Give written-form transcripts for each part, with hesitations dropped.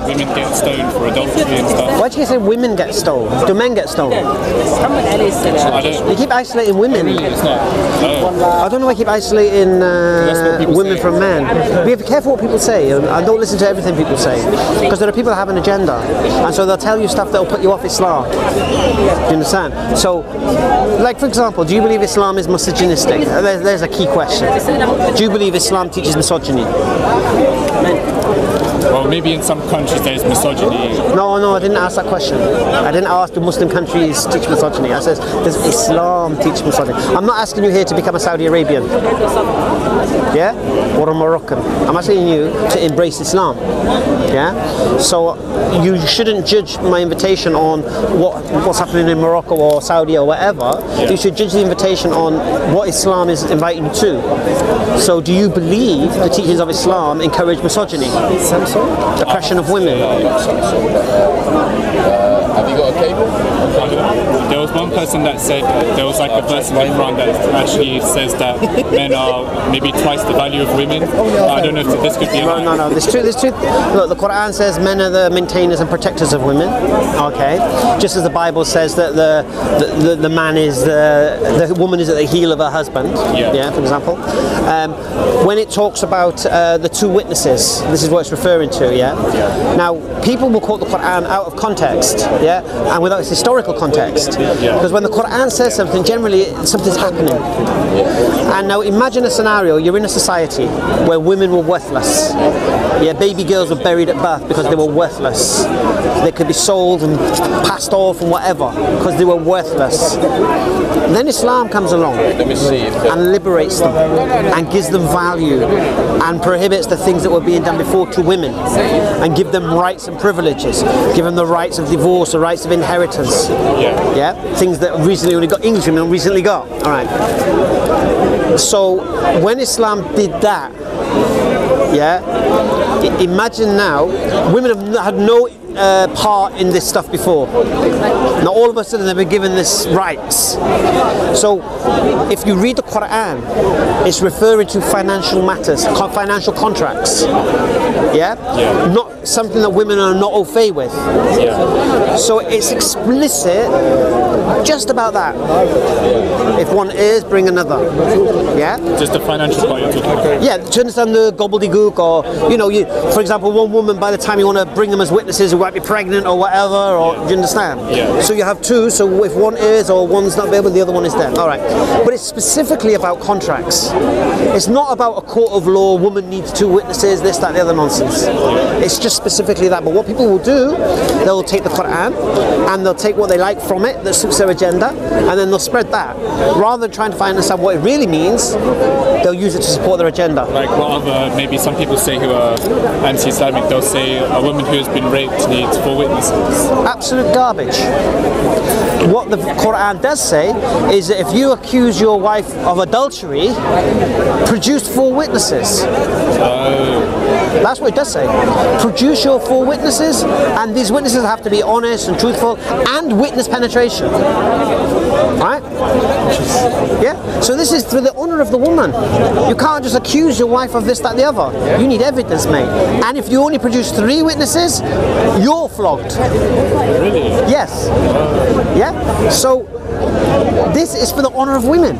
women get stoned for adultery and stuff. Why do you say women get stoned? Do men get stoned? You keep isolating women. It's not. No. I don't know why you keep isolating women from men. Be careful what people say, and don't listen to everything people say, because there are people that have an agenda, and so they'll tell you stuff that will put you off Islam. Do you understand? So, like for example, do you believe Islam is misogynistic? There's a key question. Do you believe Islam teaches misogyny? Well, maybe in some countries there's misogyny. No, I didn't ask that question. I didn't ask do Muslim countries teach misogyny. I said, does Islam teach misogyny? I'm not asking you here to become a Saudi Arabian, yeah, or a Moroccan. I'm asking you to embrace Islam, yeah. So you shouldn't judge my invitation on what's happening in Morocco or Saudi or whatever. Yeah. You should judge the invitation on what Islam is inviting you to. So, do you believe the teachings of Islam encourage misogyny? Oppression of women. Have you got a cable? There was one person that said there was like a verse in the Quran that actually says that men are maybe twice the value of women. I don't know if this could be. No. There's two. Look, the Quran says men are the maintainers and protectors of women. Okay, just as the Bible says that the man is the woman is at the heel of her husband. Yeah, for example. When it talks about the two witnesses, this is what it's referring to. Yeah. Now, people will quote the Quran out of context. Yeah, and without its historical context. Because when the Quran says something, generally something's happening. And now imagine a scenario, you're in a society where women were worthless. Yeah, baby girls were buried at birth because they were worthless. They could be sold and passed off and whatever because they were worthless. And then Islam comes along and liberates them and gives them value and prohibits the things that were being done before to women and give them rights and privileges, give them the rights of divorce, the rights of inheritance. Yeah, things that recently only got English women recently got. All right. So when Islam did that, yeah, imagine now women have had no part in this stuff before. Now all of a sudden they've been given this rights. So if you read the Quran, it's referring to financial matters, financial contracts. Yeah? Not something that women are not au fait with. So it's explicit just about that. If one is, bring another. Yeah? Just the financial part you're talking about. Yeah, to understand the gobbledygook, or for example, one woman, by the time you want to bring them as witnesses who might be pregnant or whatever, or do you understand? So you have two, so if one is or one's not able, the other one is there. Alright. But it's specifically about contracts. It's not about a court of law, woman needs two witnesses, this, that, the other nonsense. It's just specifically that. But what people will do, they'll take the Quran and they'll take what they like from it that suits their agenda, and then they'll spread that. Rather than trying to find out what it really means, they'll use it to support their agenda. Like what other, maybe some people say who are anti-Islamic, they'll say a woman who has been raped needs 4 witnesses. Absolute garbage. What the Quran does say is that if you accuse your wife of adultery, produce 4 witnesses. That's what it does say. Produce your 4 witnesses, and these witnesses have to be honest and truthful and witness penetration. Right? Yeah? So this is for the honour of the woman. You can't just accuse your wife of this, that, the other. You need evidence, mate. And if you only produce 3 witnesses, you're flogged. Really? Yes. Yeah? So this is for the honour of women.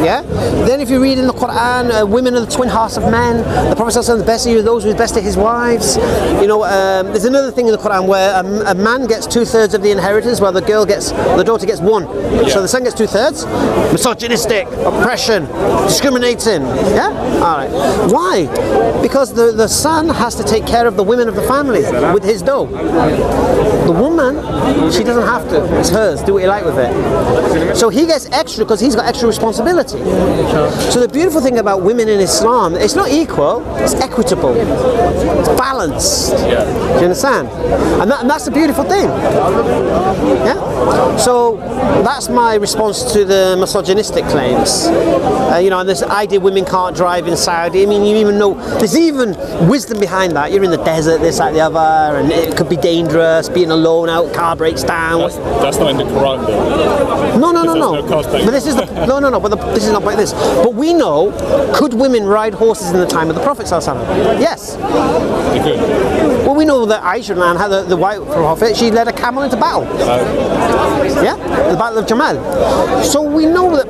Yeah? Then if you read in the Quran, women are the twin hearts of men. The Prophet says the best of you are those who are best to his wives. There's another thing in the Quran where a man gets 2/3 of the inheritance, while the daughter gets 1. So the son gets 2/3. Misogynistic, oppression, discriminating. Yeah? Alright. Why? Because the son has to take care of the women of the family with his dough. The woman, she doesn't have to. It's hers. Do what you like with it. So he gets extra because he's got extra responsibility. So the beautiful thing about women in Islam, it's not equal, it's equitable. It's balanced. Do you understand? And that's the beautiful thing. Yeah? So that's my response to the misogynistic claims. And this idea women can't drive in Saudi. I mean, you even know, there's even wisdom behind that. You're in the desert, this, that, the other, and it could be dangerous, being alone out, car breaks down. That's not in the Quran, though. No. But this is this is not like this. But we know, could women ride horses in the time of the Prophet ﷺ? Yes. They could. Well, But we know that Aisha had the white prophet, she led a camel into battle. Yeah, the Battle of Jamal. So we know that,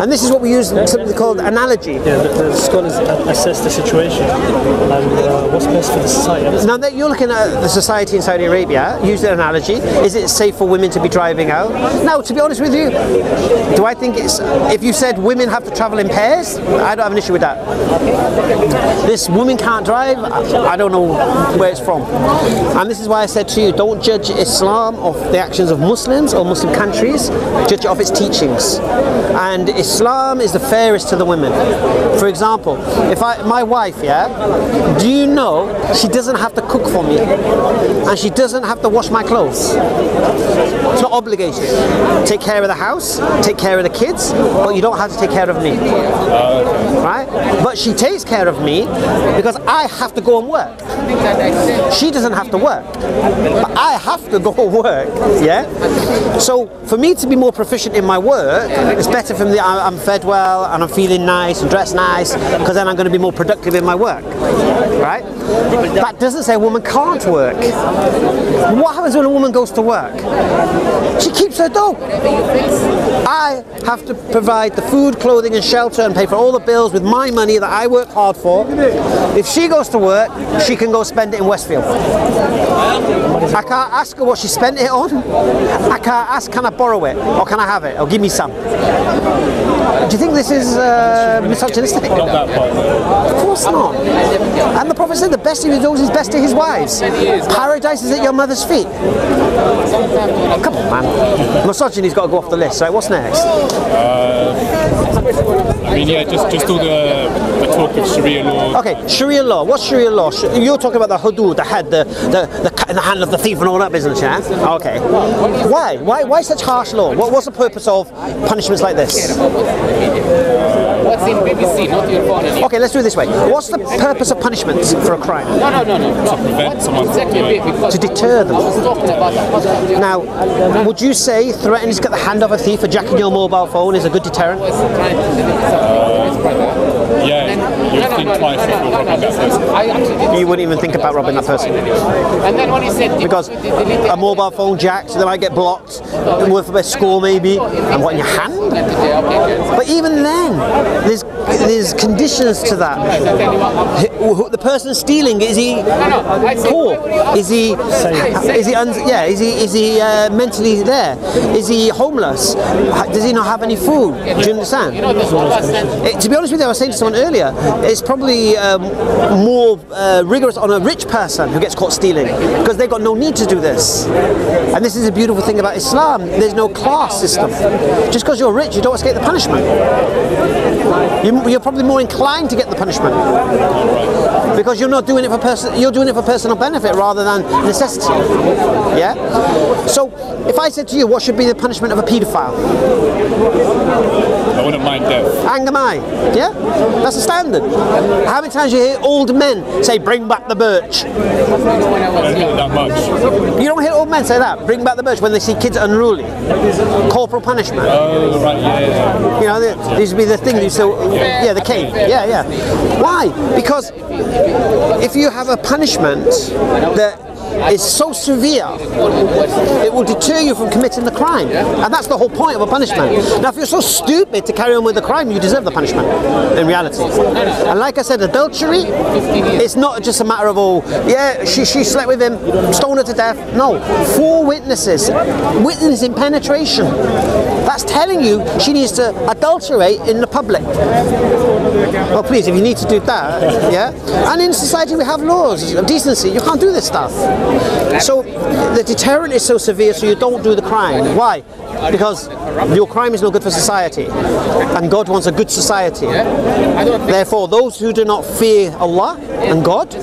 and this is what we use something called analogy. Yeah, the scholars assess the situation and what's best for the society. Now that you're looking at the society in Saudi Arabia, use the analogy, is it safe for women to be driving out? Now, to be honest with you, do I think it's, if you said women have to travel in pairs, I don't have an issue with that. This woman can't drive, I don't know where it's from. And this is why I said to you, don't judge Islam off the actions of Muslims or Muslim countries, judge it off its teachings. And Islam is the fairest to the women. For example, if my wife, yeah, do you know she doesn't have to cook for me and she doesn't have to wash my clothes? It's not obligated. Take care of the house, take care of the kids, but you don't have to take care of me. Right? But she takes care of me because I have to go and work. She doesn't have to work, but I have to go and work. Yeah? So for me to be more proficient in my work, it's better for me that I'm fed well and I'm feeling nice and dressed nice, because then I'm going to be more productive in my work. Right? That doesn't say a woman can't work. What happens when a woman goes to work? She keeps her dough. I have to provide the food, clothing and shelter and pay for all the bills with my money that I work hard for. If she goes to work, she can go spend it in Westfield. I can't ask her what she spent it on. I can't ask, can I borrow it? Or can I have it? Or give me some. Do you think this is misogynistic? Not that part. Of course not. And the Prophet said the best of those is best to his wives. Paradise is at your mother's feet. Come on, man. Misogyny's got to go off the list. Right, what's next? I mean, yeah, just all the talk of Sharia law. Okay, Sharia law. What's Sharia law? You're talking about the hudud, the head, the cut in the hand of the thief and all that business, yeah? Okay. Why? Why such harsh law? What's the purpose of punishments like this? What's in BBC, not your phone anymore. Okay, let's do it this way. What's the purpose of punishments for a crime? No. To prevent someone from doing it. To deter them. I was talking about that. Now, would you say threatening to get the hand of a thief for jacking your mobile phone is a good deterrent? Yeah, you think twice before robbing that person. You wouldn't even think about robbing that person. And then when he said Because a mobile phone jacked, so they might get blocked, worth a score maybe, and what, in your hand? But even then, there's conditions to that. The person stealing, is he poor? Is he mentally there? Is he homeless? Does he not have any food? Do you understand? To be honest with you, I was saying to someone earlier, it's probably more rigorous on a rich person who gets caught stealing, because they've got no need to do this. And this is a beautiful thing about Islam. There's no class system. Just because you're rich, you don't escape the punishment. You're probably more inclined to get the punishment because you're not doing it for you're doing it for personal benefit rather than necessity. Yeah. So if I said to you, what should be the punishment of a paedophile? I wouldn't mind death. Angamai. Yeah, that's the standard. How many times you hear old men say, "Bring back the birch"? I don't hear it that much. You don't hear old men say that. Bring back the birch when they see kids unruly. Corporal punishment. Oh, right, yeah. You know, these would be the thing. So, yeah, the cane. Yeah. Why? Because if you have a punishment that is so severe, it will deter you from committing the crime. And that's the whole point of a punishment. Now, if you're so stupid to carry on with the crime, you deserve the punishment, in reality. And like I said, adultery, it's not just a matter of, oh, yeah, she slept with him, stone her to death. No, 4 witnesses, witnessing penetration. That's telling you she needs to adulterate in the public. Well, please, if you need to do that, yeah. And in society we have laws of decency. You can't do this stuff. So the deterrent is so severe, so you don't do the crime. Why? Because your crime is no good for society, and God wants a good society. Therefore, those who do not fear Allah and God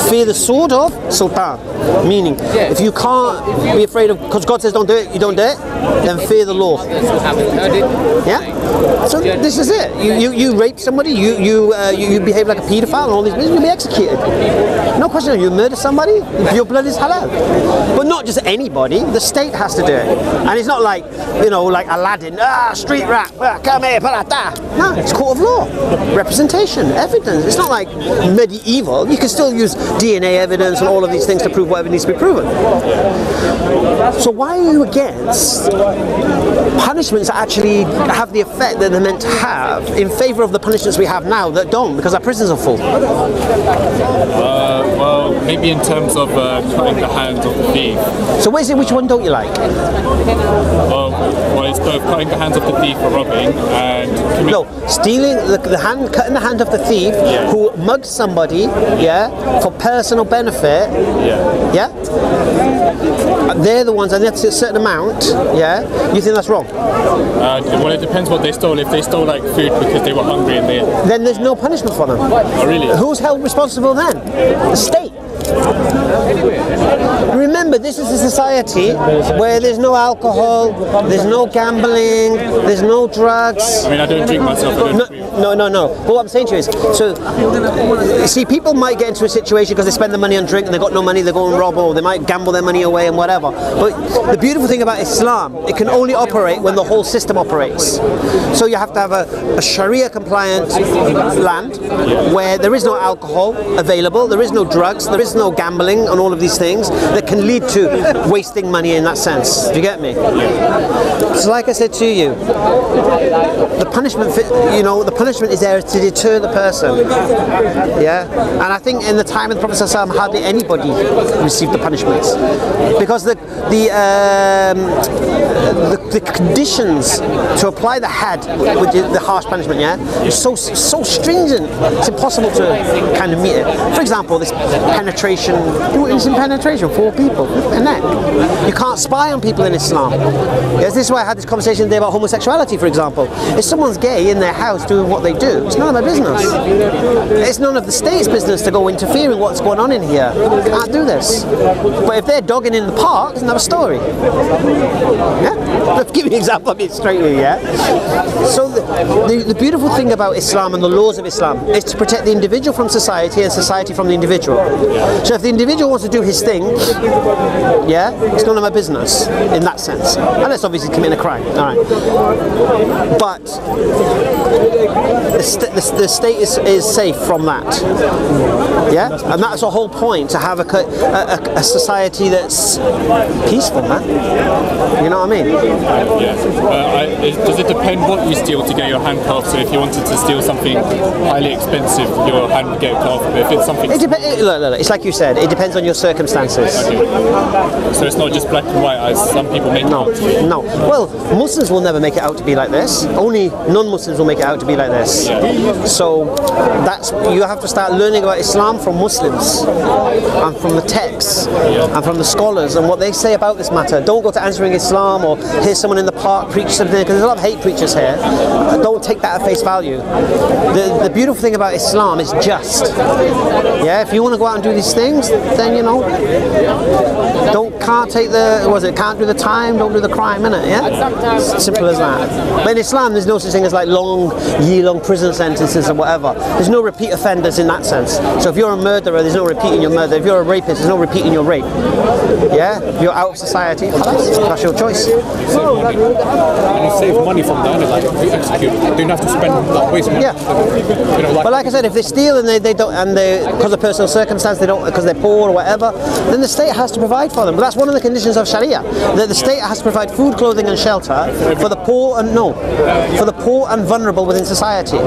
fear the sword of Sultan. Meaning, if you can't be afraid of, because God says don't do it, you don't do it, then fear the law. Yeah. So this is it. You rape somebody, you behave like a paedophile, and all these things, you'll be executed. No question. You murder somebody, your blood is halal. But not just anybody. The state has to do it, and it's not like you know, like Aladdin, street rap, come here, no, it's court of law, representation, evidence. It's not like medieval. You can still use DNA evidence and all of these things to prove whatever needs to be proven. So why are you against punishments that actually have the effect that they're meant to have in favour of the punishments we have now that don't, because our prisons are full? Well, maybe in terms of cutting the hands of the thief. So which one don't you like? Well, it's both cutting the hands of the thief for robbing and stealing cutting the hand of the thief who mugged somebody, for personal benefit. They're the ones, and that's a certain amount. You think that's wrong? Well, it depends what they stole. If they stole like food because they were hungry and then there's no punishment for them. Oh, really? Who's held responsible then? The state. Remember, this is a society where there's no alcohol, there's no gambling, there's no drugs. I mean, I don't drink myself. No. But what I'm saying to you is, so see, people might get into a situation because they spend the money on drink and they've got no money, they go and rob, or they might gamble their money away and whatever. But the beautiful thing about Islam, it can only operate when the whole system operates. So you have to have a Sharia compliant land where there is no alcohol available, there is no drugs, there is no gambling and all of these things that can lead to wasting money in that sense. Do you get me? So like I said to you, the punishment, the punishment is there to deter the person. And I think in the time of the Prophet ﷺ, hardly anybody received the punishments because the conditions to apply the had, with the harsh punishment, is so stringent. It's impossible to kind of meet it. For example, this penetration. It's in penetration, 4 people, a neck. You can't spy on people in Islam. This is why I had this conversation today about homosexuality, for example. If someone's gay in their house doing what they do, it's none of their business. It's none of the state's business to go interfere in what's going on in here. You can't do this. But if they're dogging in the park, it's another story. Let's give you an example. I'll be straight with you. So the beautiful thing about Islam and the laws of Islam is to protect the individual from society and society from the individual. So if the individual wants to do his thing, it's none of my business in that sense, unless obviously committing a crime. All right. But the state is safe from that. And that's the whole point, to have a society that's peaceful, man. You know what I mean? Does it depend what you steal to get your hand cut off? So if you wanted to steal something highly expensive, your hand would get cut off. But if it's something... Look, it's like you said, it depends on your circumstances. Okay. So it's not just black and white as some people make it out to be? No. Well, Muslims will never make it out to be like this. Only non-Muslims will make it out to be like this. So you have to start learning about Islam from Muslims and from the texts and from the scholars and what they say about this matter. Don't go to Answering Islam or hear someone in the park preach something, because there's a lot of hate preachers here. Don't take that at face value. The beautiful thing about Islam is just. If you want to go out and do these things, then can't do the time, don't do the crime, innit? It's simple as that. But in Islam, there's no such thing as like year-long prison sentences or whatever. There's no repeat offenders in that sense. So if you're a murderer, there's no repeating your murder. If you're a rapist, there's no repeating your rape. If you're out of society, that's your choice. And you save money from that, like if you execute, you don't have to spend waste money. But like I said, if they steal and they don't, and because of personal circumstance, they don't, because they're poor or whatever, then the state has to provide for them. But that's one of the conditions of Sharia, that the state has to provide food, clothing and shelter for the poor and vulnerable within society.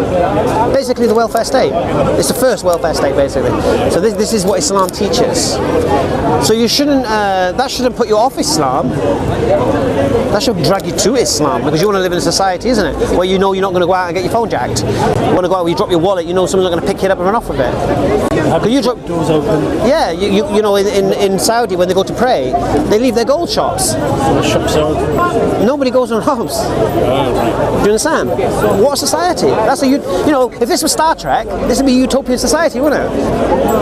Basically the welfare state. It's the first welfare state, basically. So this is what Islam teaches. So you shouldn't, that shouldn't put you off Islam. That should drag you to Islam, because you want to live in a society, isn't it, where you know you're not going to go out and get your phone jacked. You want to go out, you drop your wallet, you know someone's not going to pick it up and run off with it. Could you drop doors open? Yeah, you know, in Saudi when they go to pray, they leave their gold shops. The shops are open. Nobody goes and robs. Do you understand? What a society! That's you know, if this was Star Trek, this would be a utopian society, wouldn't it?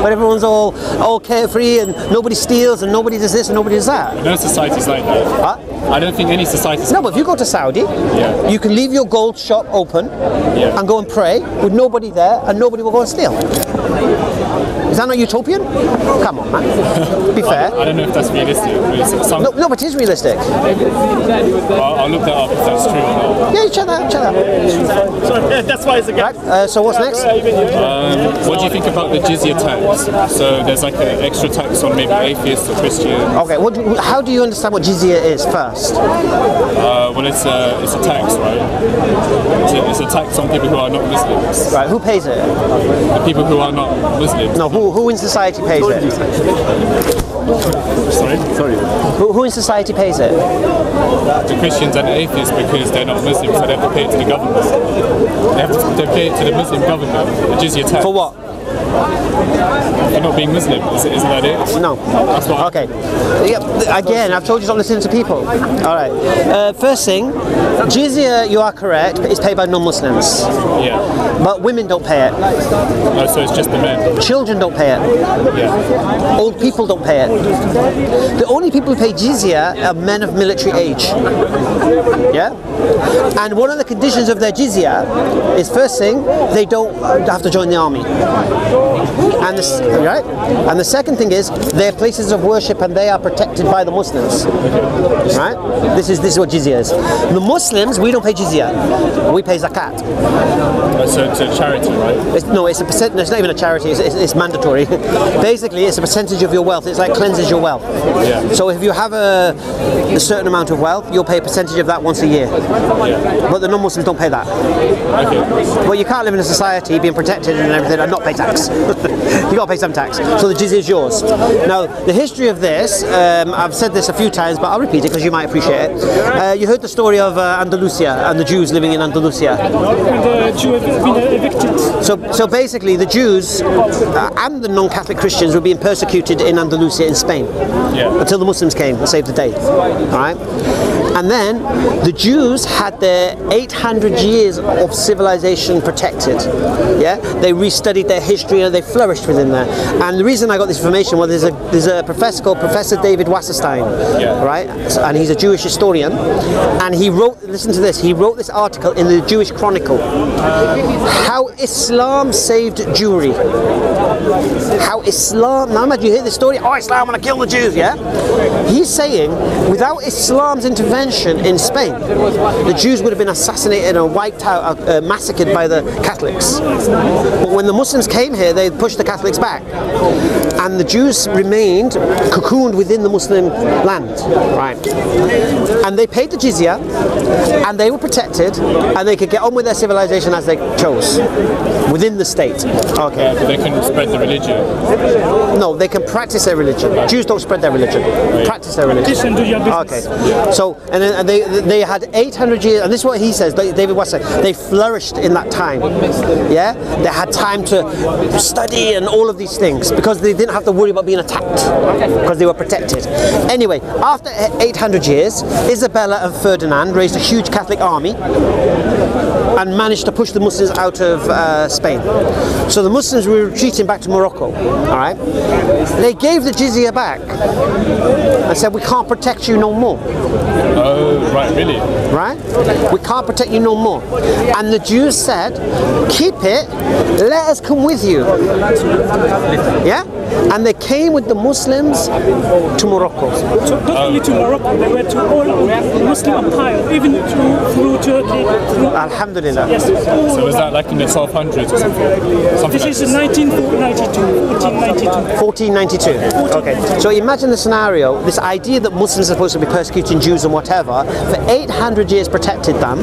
Where everyone's all carefree and nobody steals and nobody does this and nobody does that. No society's like that. Huh? I don't think any society's No, but if you go to Saudi, you can leave your gold shop open and go and pray with nobody there, and nobody will go and steal. Is that not utopian? Come on, man. Be fair. I don't know if that's realistic. No, but it is realistic. I'll look that up if that's true or not. Yeah, check that out. So that's why it's a gap. Right, so what's next? What do you think about the jizya tax? So there's like an extra tax on maybe atheists or Christians. Okay, how do you understand what jizya is first? Well, it's a tax, right? It's a tax on people who are not Muslims. Right, who pays it? The people who are not Muslims. No, who in society pays it? Sorry? Who in society pays it? The Christians and the atheists, because they're not Muslims, so they have to pay it to the government. They pay it to the Muslim government, the jizya tax. For what? For not being Muslim, isn't that it? No. That's what. Okay. Yeah, again, I've told you to stop listening to people. All right. First thing, jizya, you are correct, but it's paid by non-Muslims. Yeah. But women don't pay it. Oh, so it's just the men. Children don't pay it. Yeah. Old people don't pay it. The only people who pay jizya are men of military age. Yeah? And one of the conditions of their jizya is, first thing, they don't have to join the army. And the second thing is, they're places of worship and they are protected by the Muslims. Right? This is what jizya is. The Muslims, we don't pay jizya. We pay zakat. So it's a charity, right? It's a percent. No, it's not even a charity. It's mandatory. Basically, it's a percentage of your wealth. It's like cleanses your wealth. Yeah. So if you have a certain amount of wealth, you'll pay a percentage of that once a year. Yeah. But the non-Muslims don't pay that. Okay. Well, you can't live in a society being protected and everything and not pay tax. You got to pay some tax. So the jizya is yours. Now, the history of this, I've said this a few times, but I'll repeat it because you might appreciate it. You heard the story of Andalusia and the Jews living in Andalusia. The Jew have been evicted. So basically, the Jews and the non-Catholic Christians were being persecuted in Andalusia in Spain until the Muslims came and saved the day. All right? And then the Jews had their 800 years of civilization protected. Yeah, they restudied their history and they flourished within there. And the reason I got this information was there's a professor called Professor David Wasserstein, right? And he's a Jewish historian, and he wrote. Listen to this. He wrote this article in the Jewish Chronicle. How Islam saved Jewry. How Islam. Now imagine you hear this story. Oh, Islam want to kill the Jews. Yeah. He's saying without Islam's intervention in Spain, the Jews would have been assassinated and wiped out, massacred by the Catholics. But when the Muslims came here, they pushed the Catholics back, and the Jews remained cocooned within the Muslim land, right? And they paid the jizya, and they were protected, and they could get on with their civilization as they chose within the state. Okay. Yeah, but they can spread the religion. No, they can practice their religion. Jews don't spread their religion. Practice their religion. Do your business. Okay. So, and they had 800 years, and this is what he says, David Wasser, they flourished in that time. Yeah? They had time to study and all of these things because they didn't have to worry about being attacked because they were protected. Anyway, after 800 years, Isabella and Ferdinand raised a huge Catholic army and managed to push the Muslims out of Spain. So the Muslims were retreating back to Morocco. All right? They gave the jizya back and said, we can't protect you no more. Oh, right, really? Right? We can't protect you no more. And the Jews said, keep it, let us come with you. Yeah? And they came with the Muslims to Morocco. So not only to Morocco, they went to all Muslim empire, even through Turkey. Alhamdulillah. Yes. So was that like in the 1200s or something? This is 1492. 1492. Okay. So imagine the scenario, this idea that Muslims are supposed to be persecuting Jews and whatever, for 800 years protected them.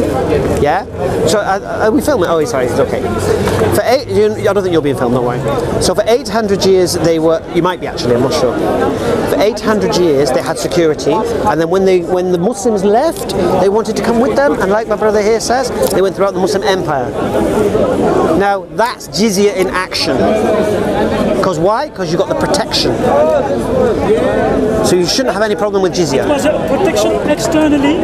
Yeah? So are we filming? Oh, sorry, it's okay. I don't think you'll be in film, don't worry. So for 800 years they were, you might be actually, I'm not sure. For 800 years they had security, and then when the Muslims left, they wanted to come with them, and like my brother here says, they went throughout the Muslim empire. Now that's jizya in action. Because why? Because you got the protection. So you shouldn't have any problem with jizya. It was a protection externally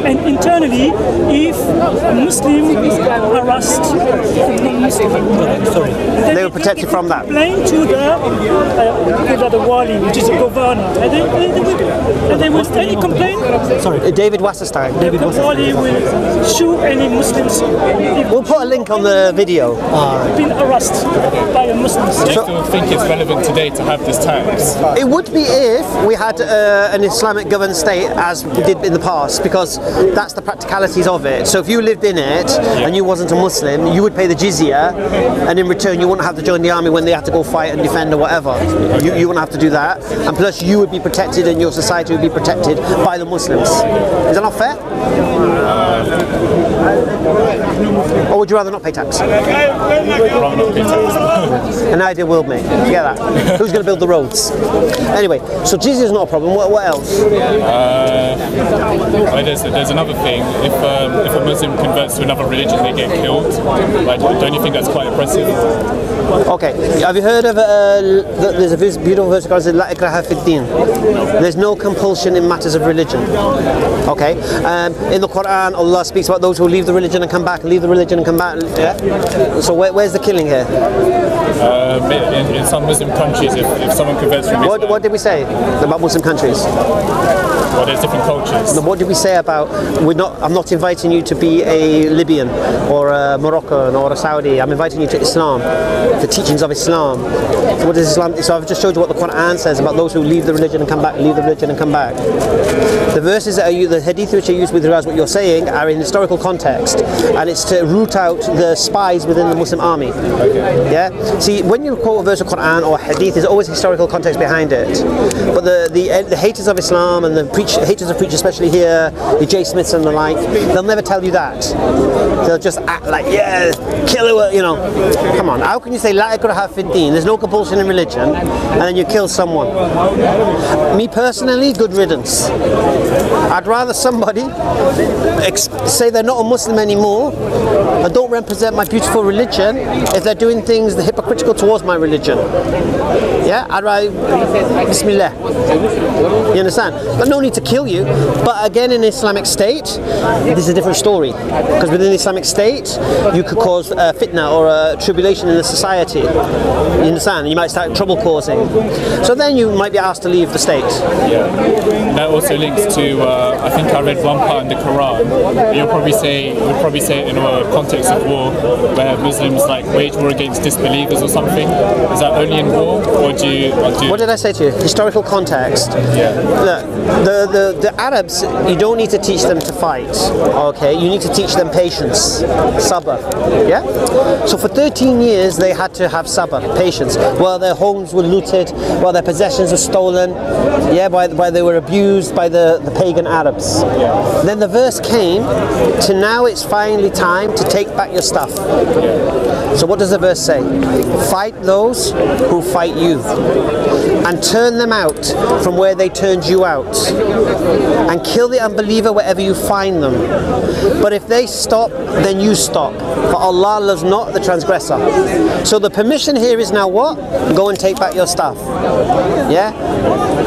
and internally if a Muslim harassed non-Muslim. They were protected from that. Complain to the wali, which is a governor, and they will any complaint. Sorry, David Wasserstein. The wali will sue any Muslims We'll put a link on the video. been arrested by a Muslim. Do you still think it's relevant today to have this tax? It would be if we had an Islamic governed state as we did in the past, because that's the practicalities of it. So if you lived in it and you wasn't a Muslim, you would pay the jizya, and in return you wouldn't have to join the army when they had to go fight and defend or whatever. You wouldn't have to do that, and plus you would be protected and your society would be protected by the Muslims. Is that not fair? Or would you rather not pay tax? Rather not pay tax. An ideal world, mate. Forget that. Who's going to build the roads? Anyway, so jizya is not a problem. What else? There's another thing. If a Muslim converts to another religion, they get killed. Like, don't you think that's quite oppressive? Okay. Have you heard of there's a beautiful verse called La ikraha fid din. There's no compulsion in matters of religion. Okay. In the Quran, Allah speaks about those who leave the religion and come back, leave the religion and come back. Yeah? So where's the killing here? In some Muslim countries, if someone converts from Islam, What did we say about Muslim countries? well, there's different cultures. What did we say about I'm not inviting you to be a Libyan or a Moroccan or a Saudi. I'm inviting you to Islam, the teachings of Islam. So what is Islam? So I've just showed you what the Quran says about those who leave the religion and come back, leave the religion and come back. The verses that are used, the hadith which are used with regards to what you're saying, are in historical context, and it's to root out the spies within the Muslim army. Okay. Yeah. See, when you quote a verse of Quran or hadith, there's always historical context behind it. But the haters of Islam and the haters of preachers, especially here, the J. Smiths and the like, they'll never tell you that. They'll just act like, yeah, kill it, you know. Come on, how can you say La ikraha fid din? There's no compulsion in religion, and then you kill someone. Me personally, good riddance. I'd rather somebody say they're not a Muslim anymore and don't represent my beautiful religion if they're doing things that are hypocritical towards my religion. Yeah, I'd rather Bismillah. You understand? But no need to kill you. But again, in Islamic State, this is a different story, because within the Islamic State you could cause fitna or a tribulation in the society. You understand? You might start trouble causing. So then you might be asked to leave the state. Yeah. That also links to I think I read one part in the Quran. You'll probably say it in a context of war, where Muslims like wage war against disbelievers or something. Is that only in war, or do you? What did I say to you? Historical context. Yeah. Look, the Arabs, you don't need to teach them to fight. Okay, you need to teach them patience, sabr. Yeah. So for 13 years they had to have sabr, patience, while their homes were looted, while their possessions were stolen. Yeah, while they were abused by the pagan Arabs. Yeah. Then the verse came to now it's finally time to take back your stuff. Yeah. So what does the verse say? Fight those who fight you, and turn them out from where they turned you out, and kill the unbeliever wherever you find them. But if they stop, then you stop, for Allah loves not the transgressor. So the permission here is now what? Go and take back your stuff. Yeah?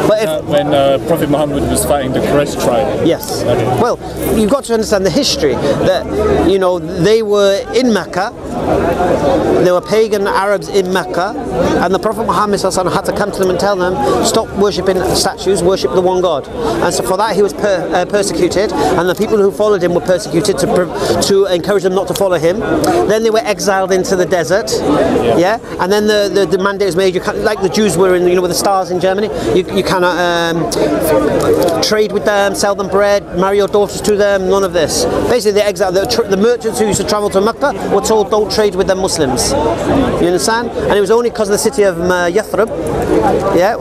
But if when Prophet Muhammad was fighting the Quraysh tribe. yes. Okay. Well, you've got to understand the history that, you know, they were in Mecca, there were pagan Arabs in Mecca, and the Prophet Muhammad had to come to them and tell them, stop worshipping statues, worship the one God. And so for that he was persecuted, and the people who followed him were persecuted to encourage them not to follow him. Then they were exiled into the desert, yeah. And then the mandate was made. You can't, like the Jews were in, you know, with the stars in Germany. You cannot trade with them, sell them bread, marry your daughters to them. None of this. Basically, they exiled the merchants who used to travel to Mecca were told don't trade with them Muslims. You understand? And it was only because of the city of Yathrib, yeah,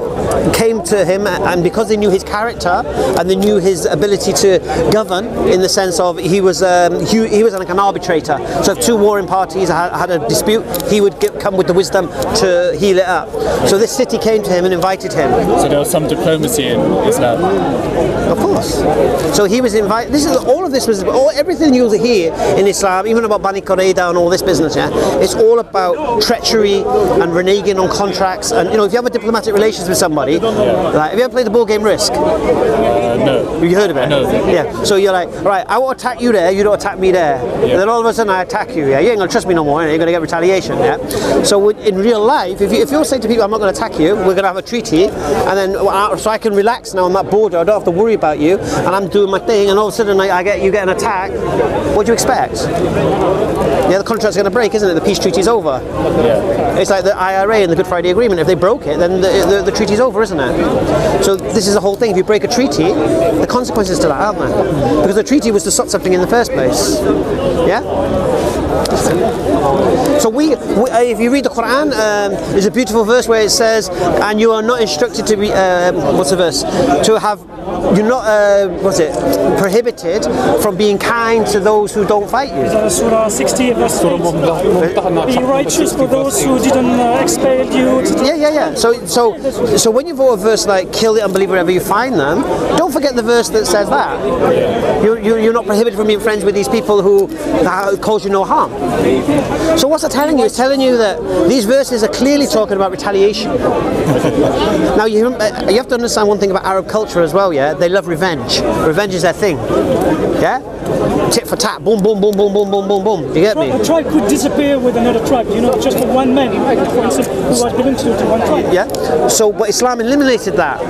came to him, and because they knew his character and they knew his ability to govern, in the sense of he was like an arbitrator. So if two warring parties had a dispute, he would come with the wisdom to heal it up. So this city came to him and invited him. So there was some diplomacy in Islam. Of course. So he was invited. Everything you'll hear in Islam, even about Bani Qurayda and all this business, yeah, it's all about treachery and reneging on contracts. And you know, if you have a diplomatic relations with somebody, like, have you ever played the board game Risk? No, know. You heard of it? I know. Yeah. So you're like, right, I will attack you there, you don't attack me there. And then all of a sudden I attack you, yeah? You ain't gonna trust me no more, you're gonna get retaliation, yeah? So in real life, if you're saying to people, I'm not gonna attack you, we're gonna have a treaty, and then so I can relax now on that border, I don't have to worry about you, and I'm doing my thing, and all of a sudden you get an attack, what do you expect? Yeah, the contract's gonna break, isn't it? The peace treaty's over. Yeah. It's like the IRA and the Good Friday Agreement. If they broke it, then the treaty's over, isn't it? So this is the whole thing. If you break a treaty, the consequences to that, aren't there? Because the treaty was to stop something in the first place. Yeah? So if you read the Quran, there's a beautiful verse where it says, and you are not instructed to be, what's the verse? To have, you're not, prohibited from being kind to those who don't fight you. Surah 60, verse 8. Be righteous for those who didn't expel you. Yeah. So when you vote a verse like kill the unbeliever wherever you find them, don't forget the verse that says that. You're not prohibited from being friends with these people who cause you no harm. So what's that telling you? It's telling you that these verses are clearly talking about retaliation. Now you have to understand one thing about Arab culture as well, yeah? They love revenge. Revenge is their thing. Yeah? Tit for tat, boom, boom, boom, boom, boom, boom, boom, boom. You get me? A tribe could disappear with another tribe, just for one man, for instance, who was belonging to one tribe. Yeah? So, but Islam eliminated that.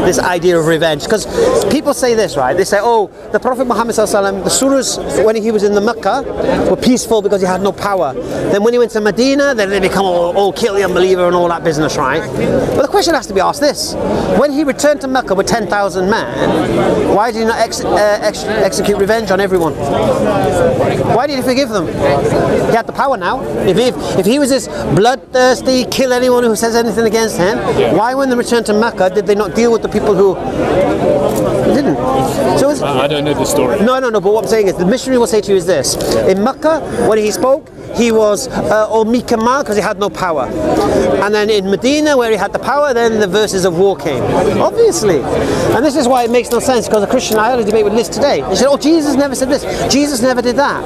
This idea of revenge. Because people say this, right? They say, oh, the Prophet Muhammad ﷺ, the surahs, when he was in the Mecca, were peaceful because he had no power. Then when he went to Medina, then they become all kill the unbeliever and all that business, right? But the question has to be asked this. When he returned to Mecca with 10,000 men, why did he not execute revenge on everyone? Why did he forgive them? He had the power now. If he was this bloodthirsty, kill anyone who says anything against him, why when they returned to Mecca did they not deal with the people who didn't? So I don't know the story. No, but what I'm saying is, the missionary will say to you is this. In Mecca, when he spoke, he was all meek and mild because he had no power. And then in Medina, where he had the power, then the verses of war came. Obviously. And this is why it makes no sense, because a Christian, I had a debate with Liz today. He said, oh, Jesus never said this. Jesus never did that.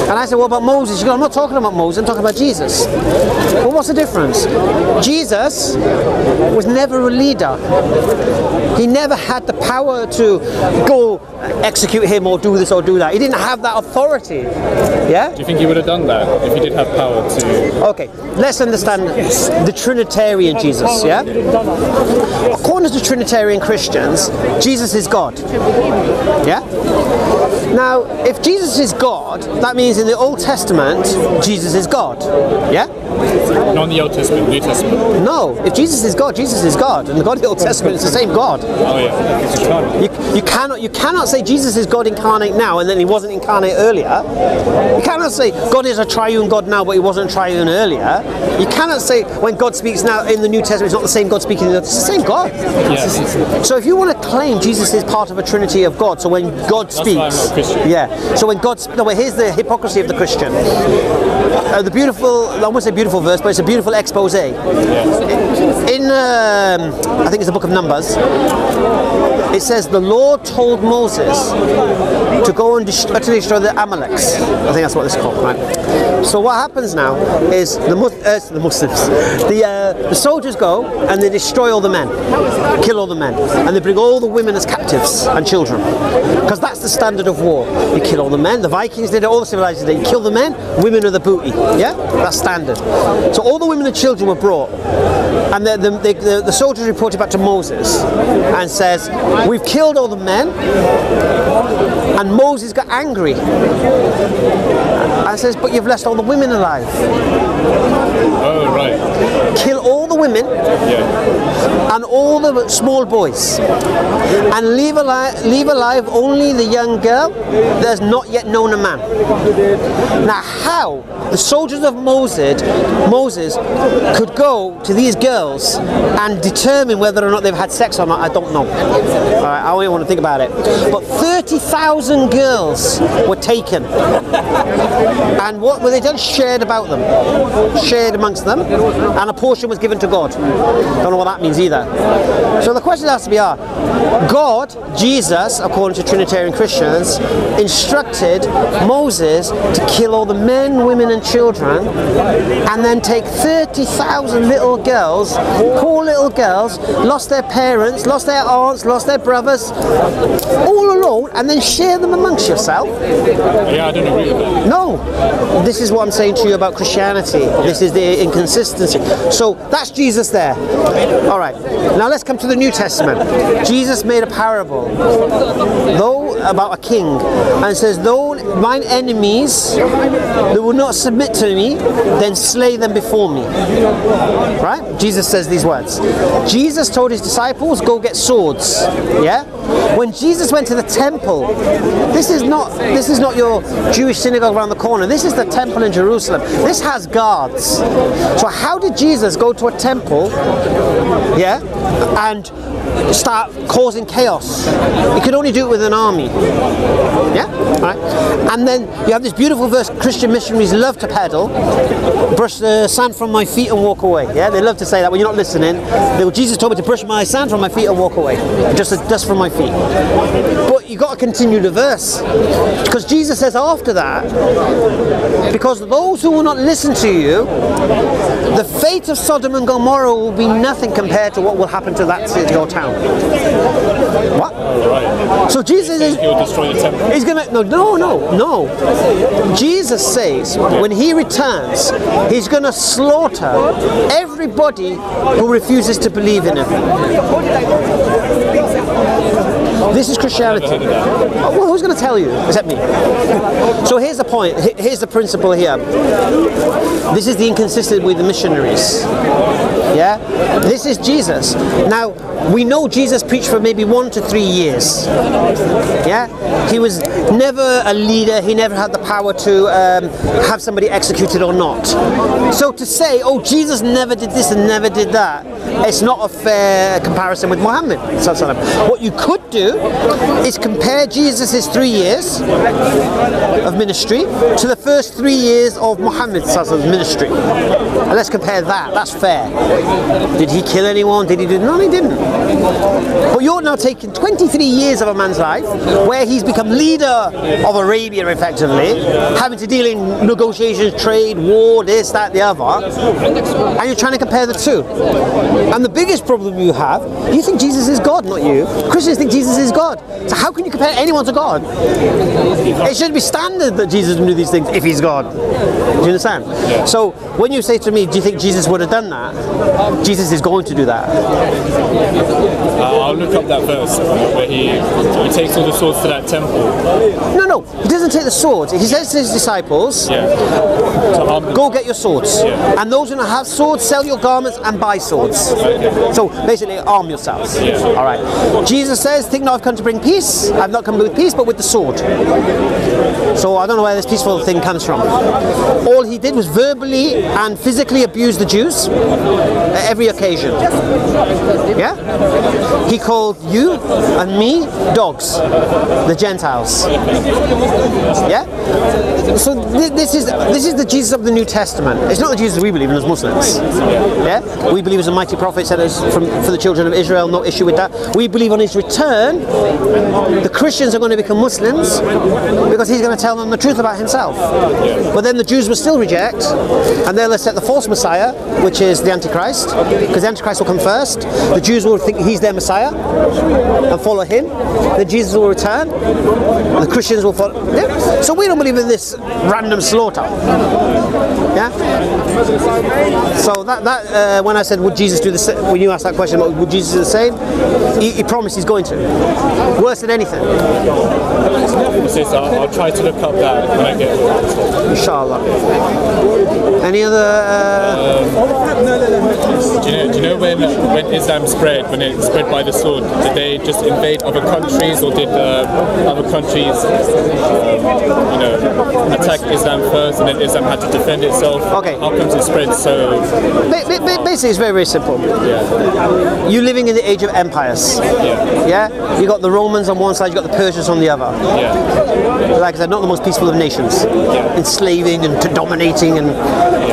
And I said, what about Moses? She goes, I'm not talking about Moses, I'm talking about Jesus. Well, what's the difference? Jesus was never a leader. He never had the power to go execute him or do this or do that. He didn't have that authority. Yeah? Do you think he would have done that if he did have power to? Okay, let's understand the Trinitarian Jesus, yeah? According to Trinitarian Christians, Jesus is God. Yeah? Now, if Jesus is God, that means in the Old Testament, Jesus is God. Yeah? Not in the Old Testament, New Testament. No, if Jesus is God, Jesus is God. And the God of the Old Testament is the same God. Oh yeah. You cannot say Jesus is God incarnate now and then he wasn't incarnate earlier. You cannot say God is a triune God now but he wasn't triune earlier. You cannot say when God speaks now in the New Testament it's not the same God speaking in the Old Testament. It's the same God. So if you want to claim Jesus is part of a Trinity of God, so when God speaks, that's why I'm not a Christian. Yeah. So when God here's the hypocrisy of the Christian. The beautiful, I won't say beautiful verse, but it's a beautiful expose. In I think it's the book of Numbers, it says the Lord told Moses to go and utterly destroy the Amaleks. I think that's what it's called, right? So what happens now is the Muslims, the soldiers go and they destroy all the men, kill all the men, and they bring all the women as captives and children, because that's the standard of war. You kill all the men. The Vikings did it. All the civilizations did it. You kill the men, women are the booty. Yeah, that's standard. So all the women and children were brought, and the soldiers reported back to Moses and says, we've killed all the men. And Moses got angry and says, but you've left all the women alive. Oh right. Kill all the women and all the small boys, and leave alive only the young girl that has not yet known a man. Now how the soldiers of Moses could go to these girls and determine whether or not they've had sex or not, I don't know. I don't even want to think about it. But 30,000 girls were taken. And what were they done? Shared about them. Shared amongst them. And a portion was given to God. Don't know what that means either. So the question has to be, God, Jesus, according to Trinitarian Christians, instructed Moses to kill all the men, women and children, and then take 30,000 little girls, poor little girls, lost their parents, lost their aunts, lost their brothers, all alone, and then share them amongst yourself? Yeah, I don't agree with that. No. This is what I'm saying to you about Christianity. This is the inconsistency. So that's Jesus there. All right. Now let's come to the New Testament. Jesus made a parable, though, about a king, and says, though mine enemies, they will not submit to me, then slay them before me. Right? Jesus says these words. Jesus told his disciples, go get swords. Yeah? When Jesus went to the temple, this is not your Jewish synagogue around the corner. This is the temple in Jerusalem. This has guards. So how did Jesus go to a temple, yeah, and start causing chaos? He could only do it with an army. Yeah? Right? And then you have this beautiful verse Christian missionaries love to peddle, brush the sand from my feet and walk away. Yeah? They love to say that when you're not listening. Jesus told me to brush my sand from my feet and walk away. Just the dust from my feet. But you got to continue the verse, because Jesus says after that, because those who will not listen to you, the fate of Sodom and Gomorrah will be nothing compared to what will happen to that city or town. What? Right. So Jesus is... He'll destroy the temple. He's going to... No. Jesus says when he returns, he's going to slaughter everybody who refuses to believe in him. This is Christianity. Well, who's going to tell you except me? So here's the point. Here's the principle here. This is the inconsistency with the missionaries. Yeah? This is Jesus. Now, we know Jesus preached for maybe 1 to 3 years. Yeah? He was never a leader. He never had the power to have somebody executed or not. So to say, oh, Jesus never did this and never did that, it's not a fair comparison with Muhammad. What you could do is compare Jesus' 3 years of ministry to the first 3 years of Muhammad's ministry. And let's compare that. That's fair. Did he kill anyone? Did he do? No, he didn't. But you're now taking 23 years of a man's life where he's become leader of Arabia effectively, having to deal in negotiations, trade, war, this, that, the other, and you're trying to compare the two. And the biggest problem you have, you think Jesus is God, not you. Christians think Jesus is God. So how can you compare anyone to God? It should be standard that Jesus would do these things if he's God. Do you understand? Yeah. So when you say to me, do you think Jesus would have done that? Jesus is going to do that. I'll look up that verse where he takes all the swords to that temple. No, he doesn't take the swords. He says to his disciples, go get your swords. Yeah. And those who don't have swords, sell your garments and buy swords. Okay. So basically arm yourselves. Yeah. All right. Jesus says, think not I've come to bring peace. I've not come with peace, but with the sword. So I don't know where this peaceful thing comes from. All he did was verbally and physically abuse the Jews at every occasion. Yeah? He called you and me dogs, the Gentiles. Yeah? So this is the Jesus of the New Testament. It's not the Jesus we believe in as Muslims. Yeah? We believe as a mighty prophet said us for the children of Israel, no issue with that. We believe on his return, the Christians are going to become Muslims because he's going to tell them the truth about himself. But then the Jews will still reject, and they'll accept the false Messiah, which is the Antichrist, because the Antichrist will come first. The Jews will think he's their Messiah and follow him. Then Jesus will return, and the Christians will follow. Yeah? So we don't believe in this random slaughter. Yeah. So that when I said would Jesus do the same, when you asked that question, would Jesus do the same? He promised he's going to. Worse than anything. I'll try to look up that when I get it. Inshallah. Any other? Do you know when Islam spread, when it spread by the sword, did they just invade other countries, or did other countries, attack Islam first, and then Islam had to defend itself? Okay. How comes it spread so? Basically, it's very, very simple. Yeah. You're living in the age of empires. Yeah. You got the Romans on one side, you got the Persians on the other. Yeah. Like I said, not the most peaceful of nations. Enslaving and dominating, and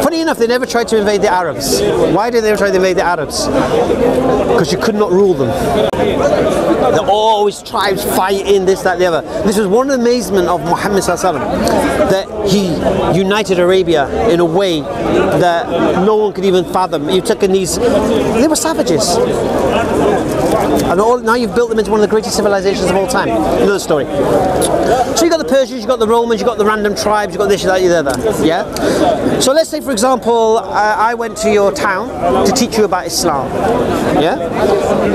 funny enough, they never tried to invade the Arabs. Why did they try to invade the Arabs? Because you could not rule them. They're always tribes fighting this, that, the other. This was one amazement of Muhammad Sallallahu Alaihi Wasallam, that he united Arabia in a way that no one could even fathom. You took in these, they were savages. And now you've built them into one of the greatest civilizations of all time. Another story. So you got the Persians, you got the Romans, you got the random tribes, you got this, that, the other. Yeah. So let's say, for example, I went to your town to teach you about Islam. Yeah.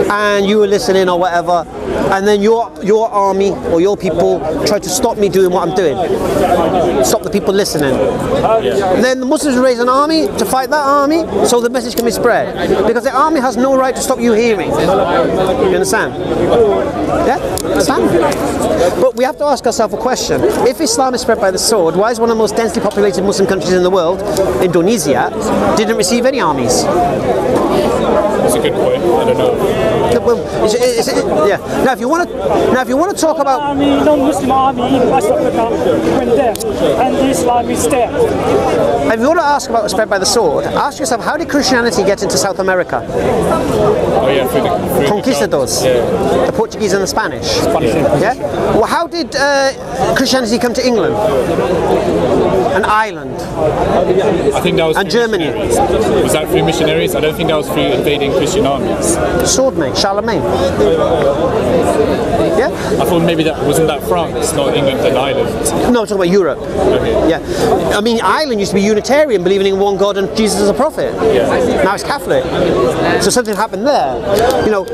And you were listening or whatever, and then your army or your people tried to stop me doing what I'm doing. Stop the people listening. And then the Muslims raise an army to fight that army, so the message can be spread. Because the army has no right to stop you hearing. You understand? Yeah? Understand? But we have to ask ourselves a question. If Islam is spread by the sword, why is one of the most densely populated Muslim countries in the world, Indonesia, didn't receive any armies? That's a good point. I don't know. Well, yeah. Now, if you want to talk about army, non-Muslim army in West Africa went there, and the Islam is there. If you want to ask about spread by the sword, ask yourself, how did Christianity get into South America? Oh yeah, through Conquistadors, the Portuguese and the Spanish. Yeah. Well, how did Christianity come to England and Ireland? I think that was and Germany. Was that through missionaries? I don't think that was through invading Christian armies. Sword mate, Charlemagne. Yeah. I thought maybe that wasn't that France, not England and Ireland. No, I'm talking about Europe. Okay. Yeah. I mean, Ireland used to be Unitarian, believing in one God and Jesus as a prophet. Yeah. Now it's Catholic. So something happened there. You know,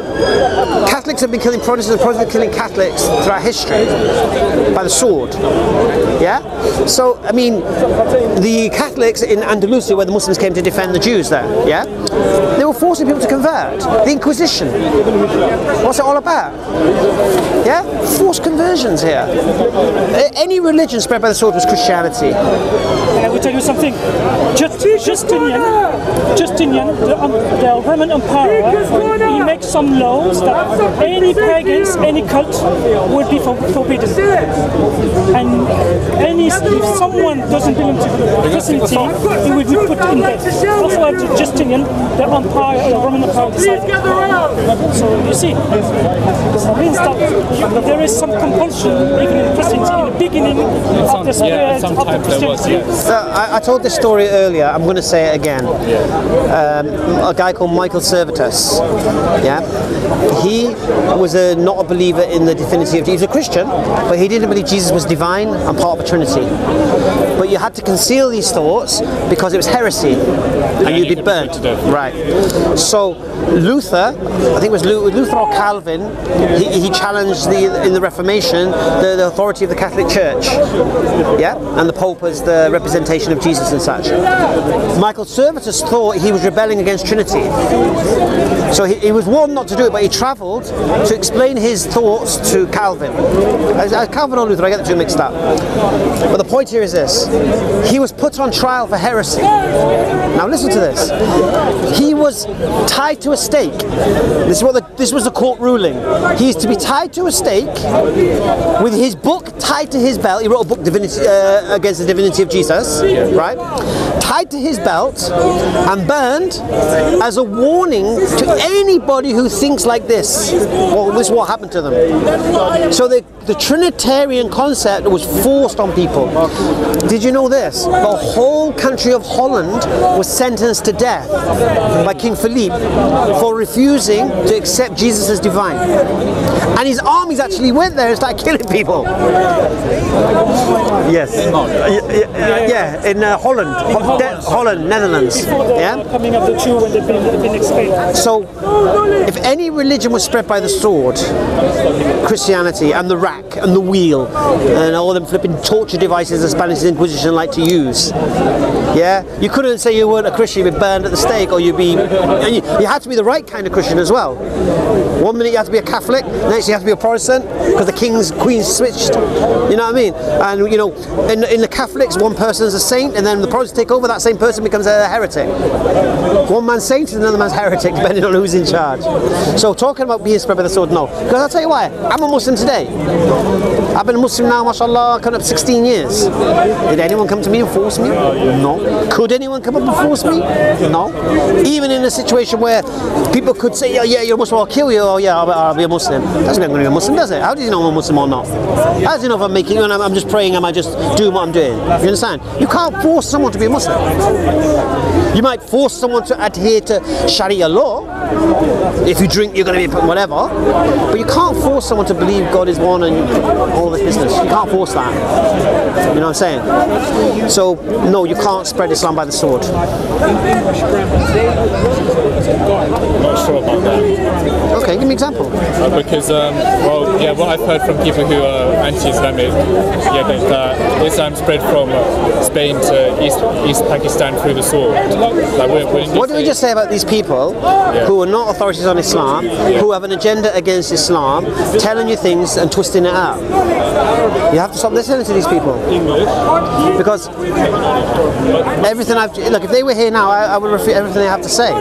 Catholics have been killing Protestants and Protestants killing Catholics throughout history by the sword. Yeah. So I mean, the Catholics in Andalusia, where the Muslims came to defend the Jews there, yeah, they were forcing people to convert. The Inquisition. What's it all about? Yeah? Forced conversions here. Any religion spread by the sword was Christianity. I will tell you something. Justinian, the Roman Emperor, he makes some laws that any pagans, any cult would be forbidden. And if someone doesn't belong to Christianity, he would be put in death. That's why Justinian, the Roman Empire, decided. So you see, it means that there is some compulsion even in Christianity in the beginning of the spread of the Christianity. So I told this story earlier, I'm going to say it again. A guy called Michael Servetus, yeah, he was not a believer in the divinity of Jesus. He was a Christian, but he didn't believe Jesus was divine and part of a Trinity. But you had to conceal these thoughts because it was heresy, and you'd be burnt. Right. So Luther, I think it was Luther or Calvin, he challenged in the Reformation the authority of the Catholic Church, yeah, and the Pope as the representation of Jesus and such. Michael Servetus thought he was rebelling against Trinity, so he was warned not to do it, but he travelled to explain his thoughts to Calvin. Calvin or Luther, I get the two mixed up. But the point here is this: he was put on trial for heresy. Now listen to this. He was tied to a stake. This was the court ruling. He is to be tied to a stake with his book tied to his belt. He wrote a book against the divinity of Jesus, right? Tied to his belt and burned as a warning to anybody who thinks like this. Well, this is what happened to them. So the Trinitarian concept was forced on people. Did you know this? The whole country of Holland was sentenced to death by King Philippe for refusing to accept Jesus as divine. And his armies actually went there and started killing people. Yes. Yeah, in Holland. Holland, Netherlands. Yeah. Coming up the two when they've been expelled. So, if any religion was spread by the sword, Christianity and the rack and the wheel and all them flipping torture devices the Spanish Inquisition like to use, yeah, you couldn't say you weren't a Christian, you'd be burned at the stake, or you'd be, and you had to be the right kind of Christian as well. One minute you have to be a Catholic, next you have to be a Protestant because the kings, queens switched. You know what I mean? And you know, in the Catholics, one person is a saint, and then the Protestants take over, that same person becomes a heretic. One man's saint and another man's heretic, depending on who's in charge. So talking about being spread by the sword, no. Because I'll tell you why, I'm a Muslim today. I've been a Muslim now, mashallah, coming up 16 years. Did anyone come to me and force me? No. Could anyone come up and force me? No. Even in a situation where people could say, yeah, you're a Muslim, I'll kill you, or yeah, I'll be a Muslim. That's not going to be a Muslim, does it? How do you know I'm a Muslim or not? How do you know if I'm making, and I'm just praying, am I just doing what I'm doing? You understand? You can't force someone to be a Muslim. You might force someone to adhere to Sharia law. If you drink, you're going to be whatever. But you can't force someone to believe God is one and all this business. You can't force that. You know what I'm saying? So, no, you can't spread Islam by the sword. I'm not sure about that. Okay, give me an example. Because, well, yeah, what I've heard from people who are anti-Islamic, yeah, that Islam spread from Spain to East Pakistan through the sword. Like, what do we just say about these people who are not authorities on Islam, who have an agenda against Islam, telling you things and twisting it out? You have to stop listening to these people. Because everything look, if they were here now, I would refute everything they have to say.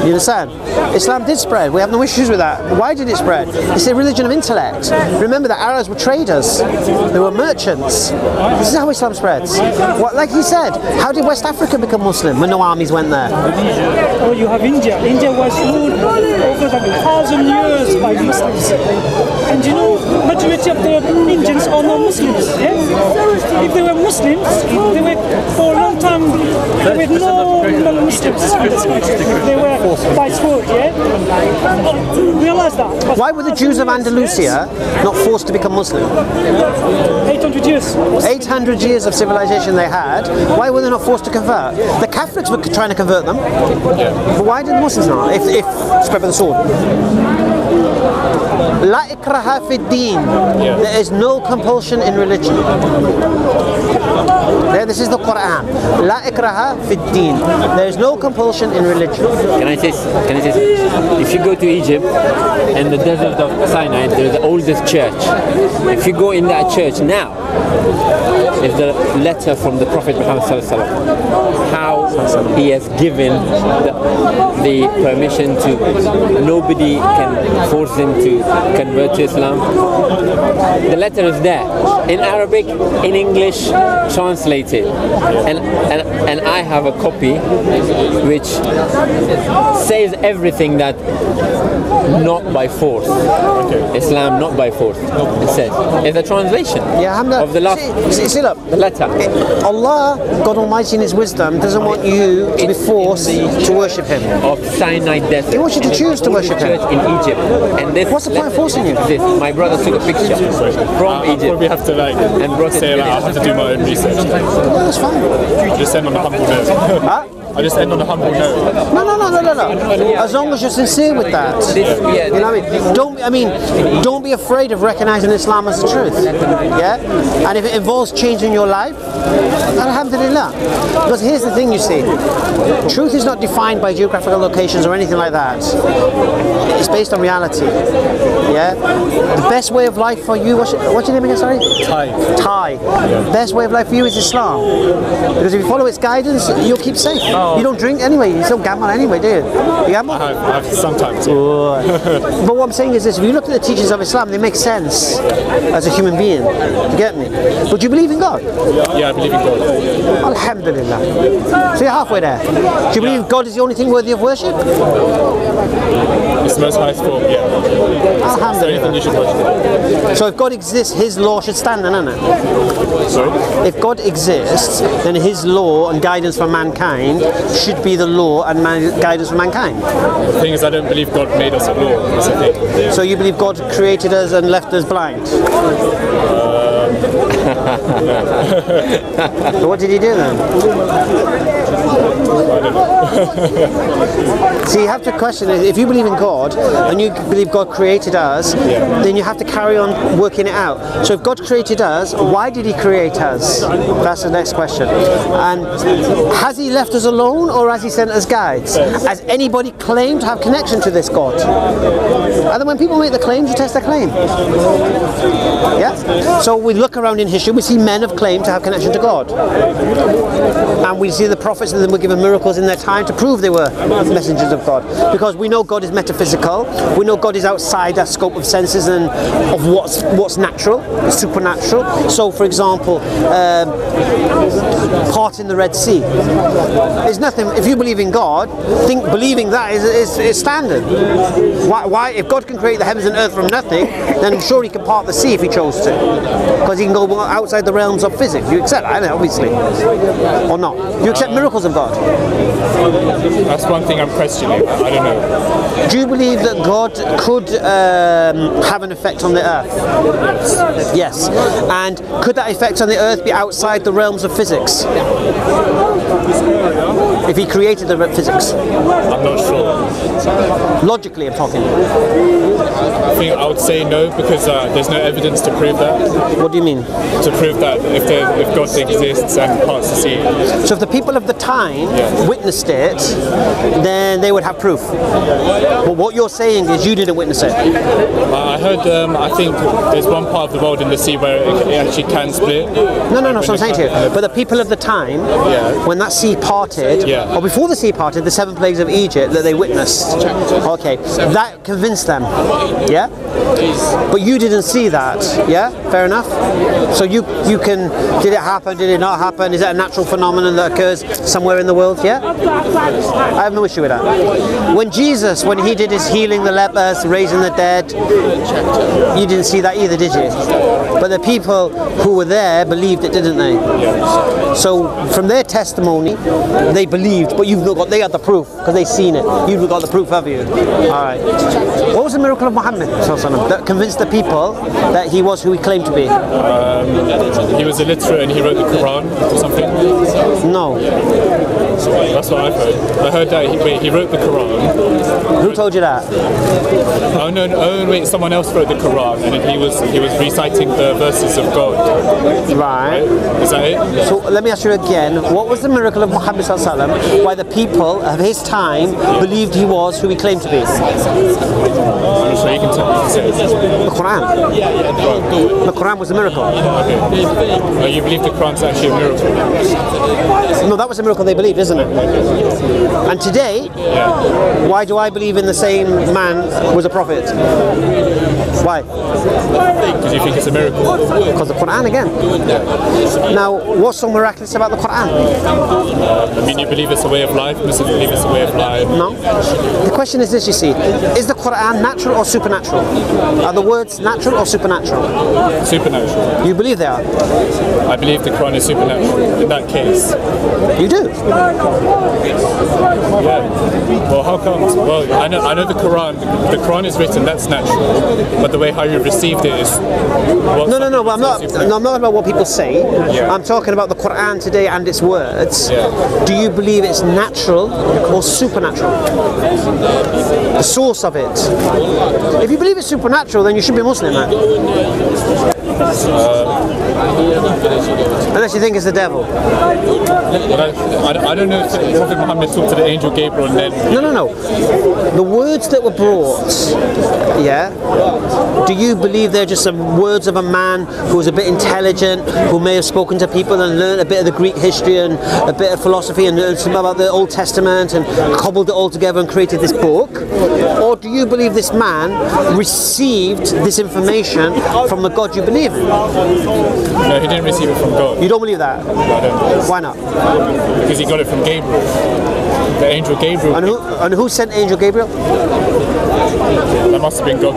You understand? Islam did spread. We have no issues with that. Why did it spread? It's a religion of intellect. Remember, the Arabs were traders. They were merchants. This is how Islam spreads. Like he said, how did West Africa become Muslim when no armies went there? Oh, you have India. India was ruled over 1,000 years by Muslims. And you know, majority of the Indians are not Muslims. Yeah? If they were Muslims, they were for a long time. There were no non-Muslims in this country. They were by sword. Yeah. Realize that. But why were the Jews of Andalusia not forced to become Muslim? 800 years. 800 years of civilization they had. Why were they not forced to convert? The Catholics were trying to convert them. But why did the Muslims not? If spread by the sword. La ikraha fi din. There is no compulsion in religion. This is the Quran. La ikraha fi din. There is no compulsion in religion. Can I say? If you go to Egypt and the desert of Sinai, there's the oldest church. If you go in that church now, it's the letter from the Prophet Muhammad sallallahu alaihi wasallam. How he has given the permission to nobody can force him to convert to Islam. The letter is there in Arabic, in English, translated, and I have a copy which says everything that not by force. Islam not by force. It says it's a translation of the last the letter. Allah, God Almighty in His wisdom, doesn't want you to be forced to worship Him. Of Sinai Desert. He wants you to choose to worship Him. In Egypt. And this what's the point of forcing you? This. My brother took a picture from Egypt. Probably have to and brought it say I'll have to do my own research. No, that's fine. Just end on a humble note. Huh? I just end on a humble note. No. As long as you're sincere with that. You know what I mean? Don't be afraid of recognizing Islam as the truth. Yeah? And if it involves changing your life, alhamdulillah. Because here's the thing, you see. Truth is not defined by geographical locations or anything like that. It's based on reality. Yeah? The best way of life for you, what's your name again, sorry? Thai. Best way of life for you is Islam. Because if you follow its guidance, you'll keep safe. You don't drink anyway, you don't gamble anyway, do you? You gamble? I have sometimes. But what I'm saying is this, if you look at the teachings of Islam, they make sense as a human being. You get me? But do you believe in God? Yeah, I believe in God. Alhamdulillah. So you're halfway there. Do you believe God is the only thing worthy of worship? It's the most highest form, Alhamdulillah. So if God exists, His law should stand then, isn't it? Sorry? If God exists, then His law and guidance for mankind should be the law and guidance for mankind. The thing is, I don't believe God made us a law. That's the thing. So you believe God created us and left us blind? So what did He do then? See, you have to question it. If you believe in God and you believe God created us, then you have to carry on working it out. So if God created us, why did He create us? That's the next question. And has He left us alone, or has He sent us guides? Has anybody claimed to have connection to this God? And then when people make the claims, you test their claim. Yeah? So we look around in history, we see men have claimed to have connection to God. And we see the prophets and them were given miracles in their time to prove they were messengers of God. Because we know God is metaphysical, we know God is outside our scope of senses and of what's natural, supernatural. So for example, parting the Red Sea. There's nothing, if you believe in God, believing that is standard. Why, if God can create the heavens and earth from nothing, then I'm sure he can part the sea if he chose to. Because he can go outside the realms of physics. You accept that, obviously. Or not? You accept miracles of God? That's one thing I'm questioning. I don't know. Do you believe that God could have an effect on the earth? Yes. And could that effect on the earth be outside the realms of physics? If he created the physics? I'm not sure. Logically, I'm talking. I think I would say no, because there's no evidence to prove that. What do you mean? To prove that if God exists and parts the sea. So if the people of the time witnessed it, then they would have proof. But what you're saying is you didn't witness it. I heard, I think there's one part of the world in the sea where it actually can split. No, that's what I'm saying to you. But the people of the time, when that sea parted, or before the sea parted, the 7 plagues of Egypt that they witnessed, okay, that convinced them, yeah? But you didn't see that, yeah? Fair enough? So you can, did it happen, did it not happen? Is that a natural phenomenon that occurs somewhere in the world, yeah? I have no issue with that. When Jesus, when he did his healing the lepers, raising the dead, you didn't see that either, did you? But the people who were there believed it, didn't they? So from their testimony, they believed, but they got the proof, because they've seen it. You've got the proof, have you? Alright. What was the miracle of Muhammad that convinced the people that he was who he claimed to be? He was illiterate and he wrote the Quran or something? No. That's what I've heard. I heard that he wrote the Quran. Who told you that? Oh no, wait, someone else wrote the Quran and he was reciting the verses of God. Right. Is that it? So let me ask you again, what was the miracle of Muhammad ﷺ why the people of his time believed he was who he claimed to be? I'm sure you can say it. The Quran. The Quran was a miracle. Okay. You believe the Quran's actually a miracle? No, that was a miracle they believed, isn't it? And today, why do I believe in the same man was a prophet? Why? Because you think it's a miracle. Because the Quran again. Now, what's so miraculous about the Quran? I mean, you believe it's a way of life, Muslims believe it's a way of life. No. The question is this, you see, is the Quran natural or supernatural? Are the words natural or supernatural? Supernatural. You believe they are? I believe the Quran is supernatural in that case. You do? Yeah. Well, how comes? Well, I know the Quran is written, that's natural. But the way how you received it is... No, I'm not about what people say. I'm talking about the Quran today and its words. Do you believe it's natural or supernatural? The source of it. If you believe it's supernatural, then you should be Muslim, man. Unless you think it's the devil. I don't know if Prophet Muhammad talked to the angel Gabriel and then... No. The words that were brought, do you believe they're just some words of a man who was a bit intelligent, who may have spoken to people and learned a bit of the Greek history and a bit of philosophy and learned some about the Old Testament and cobbled it all together and created this book? Or do you believe this man received this information from the God you believe in? No, he didn't receive it from God. You don't believe that? No, I don't. Why not? Because he got it from Gabriel. The angel Gabriel. And who sent angel Gabriel? That must have been God.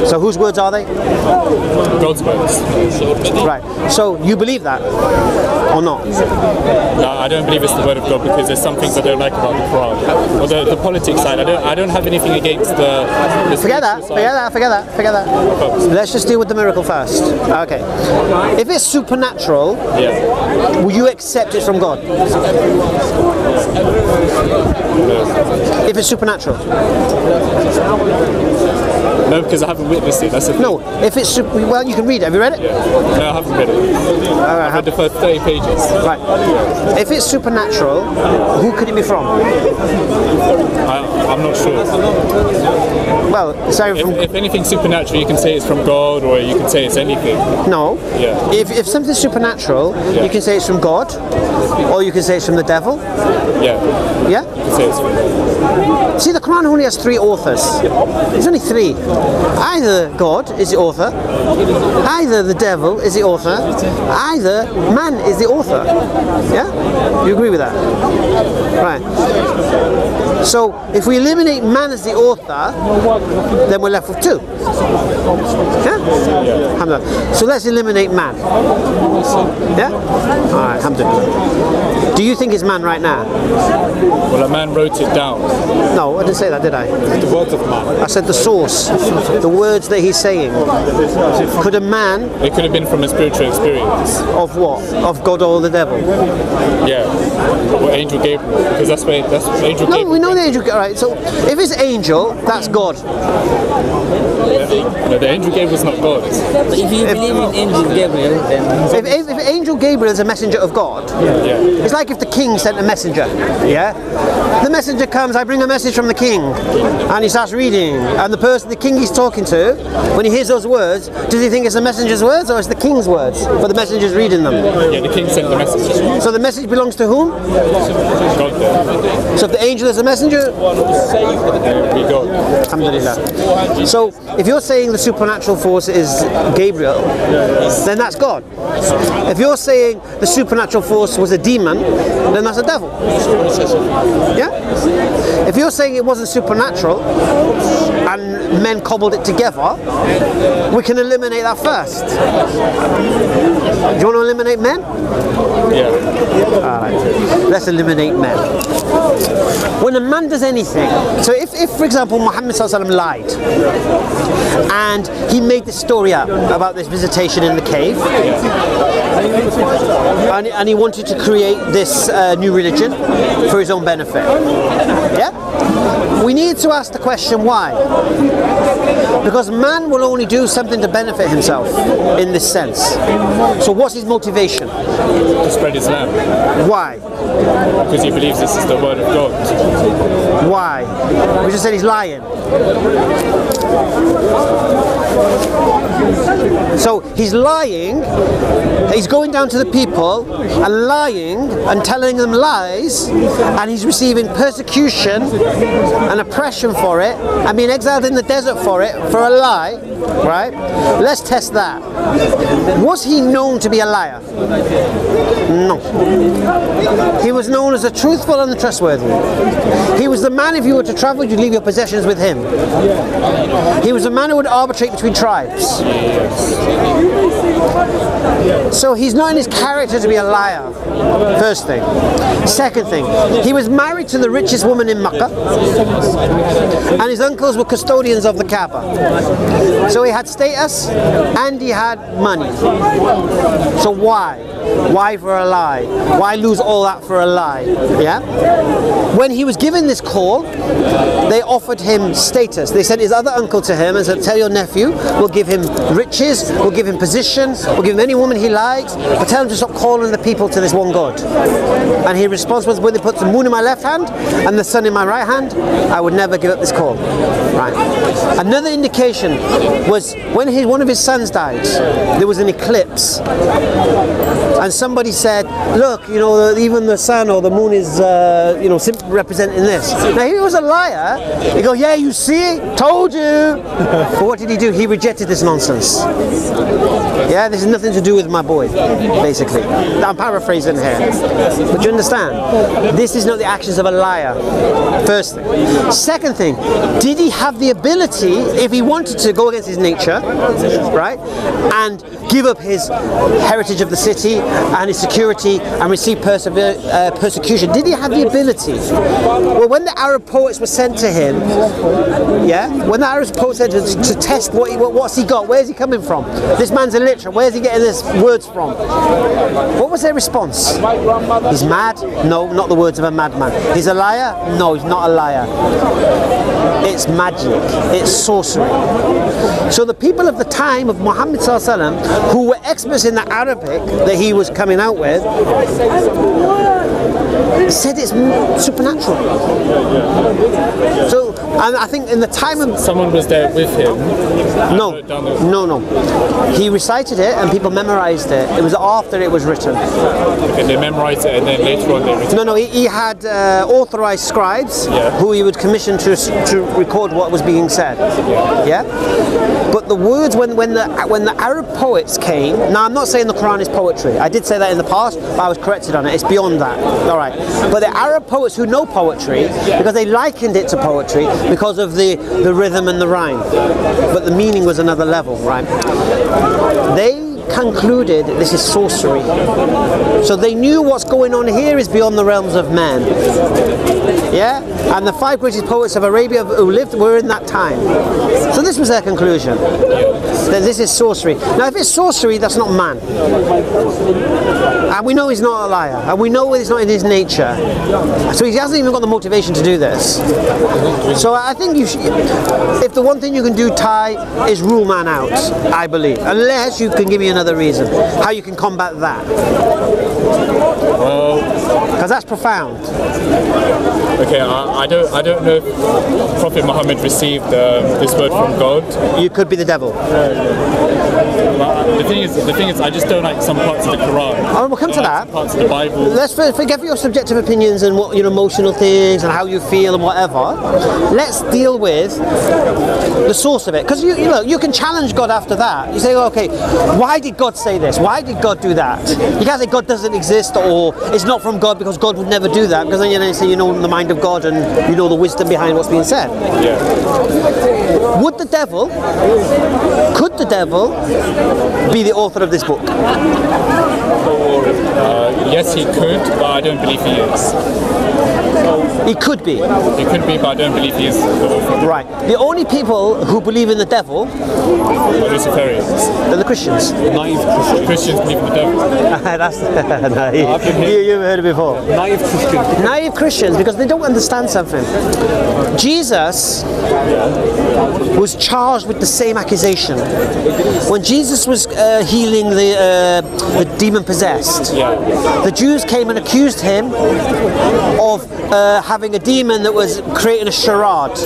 So whose words are they? God's words. Right. So you believe that? Or not? No, I don't believe it's the word of God because there's some things I don't like about the Quran. Or the politics side. I don't have anything against the Forget that. Let's just deal with the miracle first. Okay. If it's supernatural, will you accept it from God? No. If it's supernatural? No, because I haven't witnessed it. That's the thing. No, if it's well, you can read it. Have you read it? Yeah. No, I haven't read it. I've read the first 30 pages. Right. If it's supernatural, who could it be from? I'm not sure. Well, sorry, If anything's supernatural, you can say it's from God, or you can say it's anything. no. Yeah. If something's supernatural, you can say it's from God, or you can say it's from the devil. Yeah. Yeah. You can say it's from. See, the Quran only has 3 authors. There's only 3. Either God is the author, either the devil is the author, either man is the author. Yeah? You agree with that? Right. So, if we eliminate man as the author, then we're left with 2. Yeah? Hamza. So let's eliminate man. Yeah? Alright, alhamdulillah. Do you think it's man right now? Well, a man wrote it down. No, I didn't say that, did I? The words of man. I said the source, the words that he's saying. Could a man It could have been from a spiritual experience. of what? Of God or the devil? Yeah. Or Angel Gabriel. Because that's Angel No, Gabriel. we know the angel. Alright, so if it's angel, that's God. No, the Angel Gabriel's not God. But if you believe in Angel Gabriel, then If angel Gabriel is a messenger of God, Yeah. it's like if the king sent a messenger. Yeah? The messenger comes, I bring a message from the king, and he starts reading, and the king he's talking to, when he hears those words, does he think it's the messenger's words or it's the king's words? But the messenger's reading them. Yeah, the king sent the message. So the message belongs to whom? God there. So if the angel is a messenger, We go. alhamdulillah. So if you're saying the supernatural force is Gabriel, then that's God. If you're saying the supernatural force was a demon, then that's a devil. Yeah? If you're saying it wasn't supernatural and men cobbled it together, we can eliminate that first. Do you want to eliminate men? Yeah. Alright. Let's eliminate men. When a man does anything, so if for example Muhammad ﷺ lied and he made this story up about this visitation in the cave, and he wanted to create this new religion for his own benefit, yeah? We need to ask the question why. Because man will only do something to benefit himself in this sense. So what's his motivation? To spread Islam. Why? Because he believes this is the word of God. Why? We just said he's lying. So he's lying, he's going down to the people and lying and telling them lies, and he's receiving persecution and oppression for it, and being exiled in the desert for it, for a lie, right? Let's test that. Was he known to be a liar? No. He was known as a truthful and a trustworthy. He was the man, if you were to travel, you'd leave your possessions with him. He was a man who would arbitrate between tribes. So he's not in his character to be a liar, first thing. Second thing, he was married to the richest woman in Makkah, and his uncles were custodians of the Kaaba. So he had status and he had money. So why? Why for a lie? Why lose all that for a lie? Yeah? When he was given this call, they offered him status. They sent his other uncle to him and said, tell your nephew, we'll give him riches, we'll give him position, we'll give him any woman he likes, but tell him to stop calling the people to this one God. And his response was, when they put the moon in my left hand and the sun in my right hand, I would never give up this call. Right. Another indication was when one of his sons died, there was an eclipse. And somebody said, look, you know, even the sun or the moon is, you know, representing this. Now, he was a liar. He goes, yeah, you see, told you. But what did he do? He rejected this nonsense. Yeah, this has nothing to do with my boy, basically. I'm paraphrasing here. But you understand? This is not the actions of a liar. First thing. Second thing, did he have the ability, if he wanted to go against his nature, right, and give up his heritage of the city and his security and receive persecution? Did he have the ability? Well, when the Arab poets were sent to him, when the Arab poets said to test what's he got, where's he coming from? This man's illiterate, where's he getting his words from? What was their response? He's mad? No, not the words of a madman. He's a liar? No, he's not a liar. It's magic, it's sorcery. So the people of the time of Muhammad ﷺ, who were experts in the Arabic that he was coming out with, said it's supernatural. So, and I think in the time of... Someone was there with him? No. He recited it and people memorized it. It was after it was written. Okay, they memorized it and then later on they written it? No, he had authorized scribes who he would commission to record what was being said. Yeah? But the words, when the Arab poets came, now I'm not saying the Quran is poetry. I did say that in the past, but I was corrected on it. It's beyond that. All right. But the Arab poets who know poetry, because they likened it to poetry because of the rhythm and the rhyme. But the meaning was another level, right? They concluded this is sorcery. So they knew what's going on here is beyond the realms of man. Yeah? And the 5 greatest poets of Arabia who lived were in that time. So this was their conclusion. That this is sorcery. Now if it's sorcery, that's not man. And we know he's not a liar. And we know it's not in his nature. So he hasn't even got the motivation to do this. So I think you should, if the one thing you can do, Ty, is rule man out, I believe. Unless you can give me another reason how you can combat that. Well, because that's profound. Okay, I don't know if Prophet Muhammad received this word from God. You could be the devil. The thing is, I just don't like some parts of the Quran. Oh, we'll come to that. Parts of the Bible. Let's forget your subjective opinions and what emotional things and how you feel and whatever. Let's deal with the source of it, because you can challenge God after that. You say, okay, why did God say this? Why did God do that? You can't say God doesn't exist or it's not from God because God would never do that, because then you say you know the mind of God and you know the wisdom behind what's being said. Yeah. Could the devil be the author of this book? Yes, he could, but I don't believe he is. He could be. He could be, but I don't believe he is the author. Right. The only people who believe in the devil are Luciferians. They're the Christians. Naive Christians. Christians believe in the devil. That's you've heard it before. Naive Christians. Naive Christians, because they don't understand something. Jesus was charged with the same accusation. When Jesus was healing the demon-possessed, the Jews came and accused him of having a demon that was creating a charade.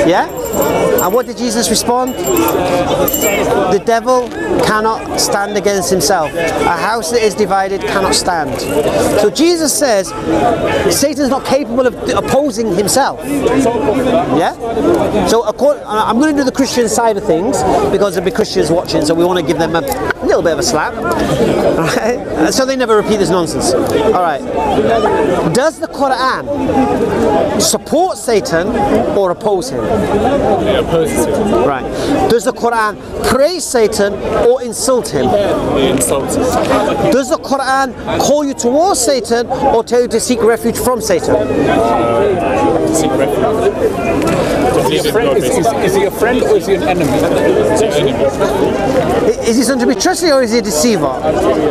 Yeah? And what did Jesus respond? The devil cannot stand against himself. A house that is divided cannot stand. So Jesus says Satan's not capable of opposing himself. Yeah? So I'm going to do the Christian side of things because there'll be Christians watching, so we want to give them a little bit of a slap. Right? So they never repeat this nonsense. Alright. Does the Quran support Satan or oppose him? It opposes him. Right. Does the Quran praise Satan or insult him? It insults him. Does the Quran call you towards Satan or tell you to seek refuge from Satan? Seek refuge. Is he a friend or is he an enemy? He's an enemy. Is he something to be trusted or is he a deceiver?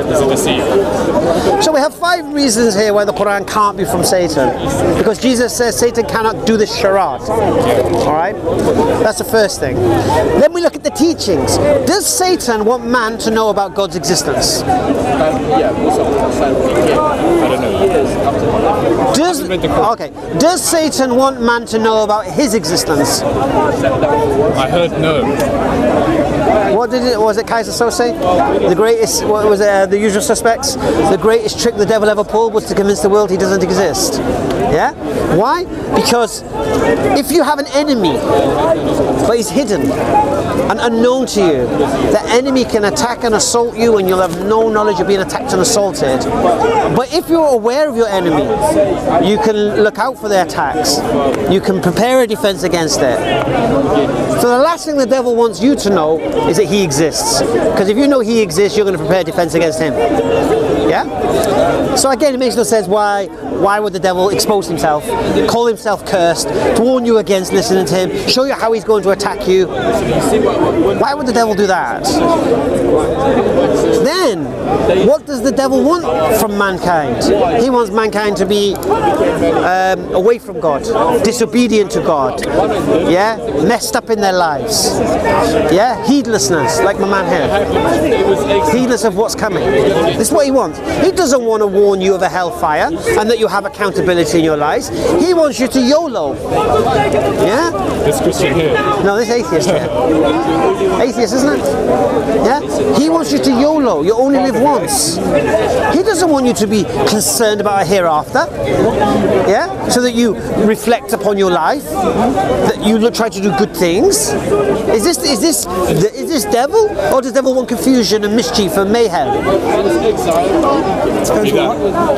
He's a deceiver. So we have 5 reasons here why the Quran can't be from Satan. Because Jesus says Satan cannot do this charade. Alright? That's the first thing. Then we look at the teachings. Does Satan want man to know about God's existence? I don't know. Does Satan want man to know about his existence? I heard no. What was it Kaiser so say? The greatest, what was it, The Usual Suspects? The greatest trick the devil ever pulled was to convince the world he doesn't exist. Yeah? Why? Because if you have an enemy, but he's hidden and unknown to you, the enemy can attack and assault you and you'll have no knowledge of being attacked and assaulted. But if you're aware of your enemy, you can look out for their attacks. You can prepare a defense against it. So the last thing the devil wants you to know is that he exists. Because if you know he exists, you're going to prepare a defense against him. Yeah? So again, it makes no sense why would the devil expose himself, call himself cursed, to warn you against listening to him, show you how he's going to attack you. Why would the devil do that? Then, what does the devil want from mankind? He wants mankind to be away from God, disobedient to God, yeah, messed up in their lives, yeah, heedlessness, like my man here, heedless of what's coming. This is what he wants. He doesn't want to warn you of a hellfire and that you have accountability in your lives. He wants you to YOLO. Yeah? This Christian here. No, this atheist here. Atheist, isn't it? Yeah? He wants you to YOLO. You only live once. He doesn't want you to be concerned about a hereafter. Yeah? So that you reflect upon your life, that you try to do good things. Is this devil, or does devil want confusion and mischief and mayhem?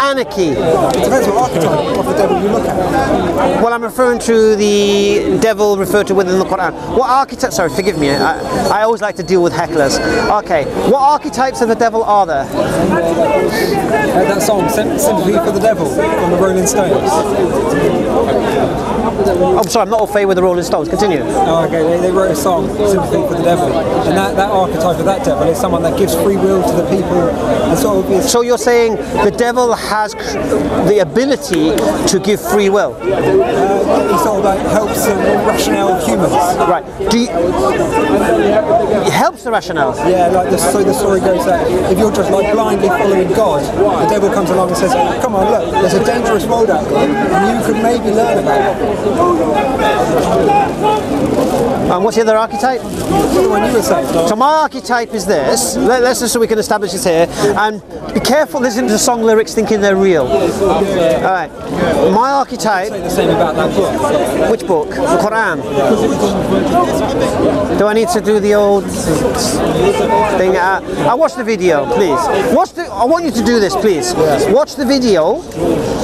Anarchy. It depends what archetype of the devil you look at. Well, I'm referring to the devil referred to within the Quran. What archetype? Sorry, forgive me. I always like to deal with hecklers. Okay, what archetypes of the devil are there? That song, Sympathy for the Devil, from the Rolling Stones. I'm sorry, I'm not au fait with the Rolling Stones. Continue. Oh, okay, they wrote a song, Sympathy for the Devil, and that archetype of that devil is someone that gives free will to the people and sort of is... So you're saying the devil has the ability to give free will? He sort of like helps the rationale of humans. Right. It helps the rationale? Yeah, like so the story goes that if you're just like blindly following God, the devil comes along and says, come on, look, there's a dangerous world out there, and you could maybe learn about it. And what's the other archetype? The one you were saying. So my archetype is this. Let's just so we can establish this here. And be careful listening to song lyrics thinking they're real. Alright. My archetype... Say the same about that book. Which book? The Quran. Do I need to do the old thing? I'll watch the video, please. I want you to do this, please. Watch the video,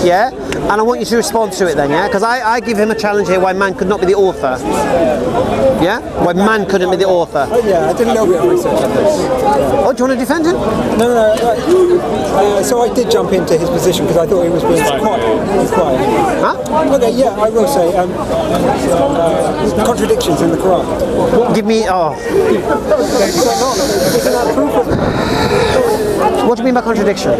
yeah? And I want you to respond to it then, yeah? Because I give him a challenge here why man could not be the author. Yeah? Why man couldn't be the author. Oh, yeah, I did a little bit of research on this. Yeah. Oh, do you want to defend him? No. So I did jump into his position because I thought he was being quiet. Huh? Okay, yeah, I will say contradictions in the Quran. Give me... Oh. Isn't that proof of it? What do you mean by contradiction?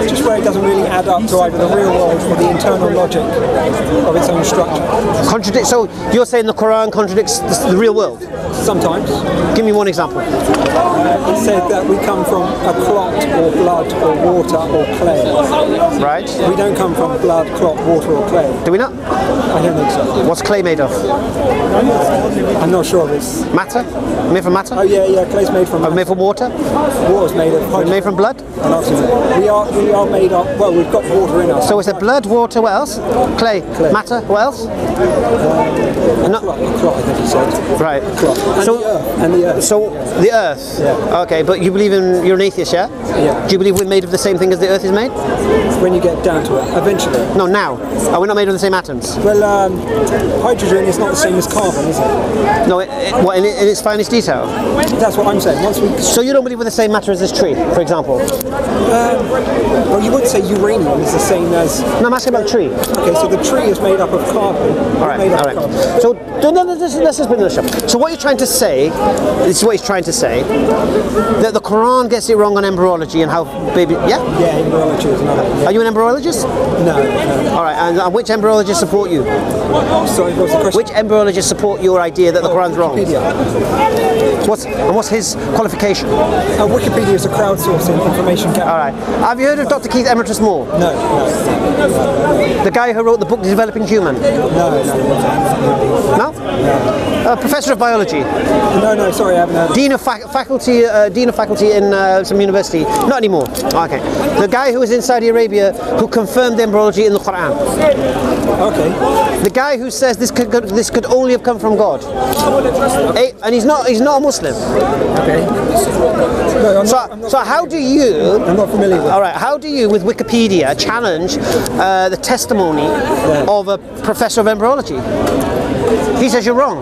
Just where it doesn't really add up to either the real world or the internal logic of its own structure. So you're saying the Quran contradicts the real world? Sometimes. Give me one example. It said that we come from a clot or blood or water or clay. Right. We don't come from blood, clot, water or clay. Do we not? I don't think so. What's clay made of? I'm not sure of this. Matter? Made from matter? Oh yeah, clay's made from... Made from water? Water's made of hydrogen. Made from blood? And oxygen. We are made of... Well, we've got water in us. So is it blood, water, what else? Clay. Matter, what else? Clot, I think he said. Right. Clot. And the earth. So the earth? Yeah. Okay, but you believe you're an atheist, yeah? Yeah. Do you believe we're made of the same thing as the earth is made? When you get down to it, eventually. No, now. Are we not made of the same atoms? Well, hydrogen is not the same as carbon, is it? No, what, in its finest detail? That's what I'm saying. So you don't believe we're the same matter as this tree, for example? Well, you would say uranium is the same as... No, I'm asking about the tree. Okay, so the tree is made up of carbon. All right. So let's just bring this up. So what you're trying to say, this is what he's trying to say, that the Quran gets it wrong on embryology and how baby... Yeah? Yeah, embryology is not... Yeah. Are you an embryologist? No. All right, and which embryologists support you? Sorry, what's the question? Which embryologists support your idea that the Quran's wrong? Wikipedia. What's his qualification? Wikipedia is a crowdsourcing information category. All right. Have you heard of Dr. Keith Emeritus Moore? No. The guy who wrote the book Developing Human? No? Professor of biology. No, sorry, I haven't heard. Dean of faculty in some university. Not anymore. Okay. The guy who was in Saudi Arabia who confirmed embryology in the Quran. Okay. The guy who says this could only have come from God. And he's not a Muslim. Okay. No, So how do you? I'm not familiar with. All right. How do you, with Wikipedia, challenge the testimony of a professor of embryology? He says you're wrong.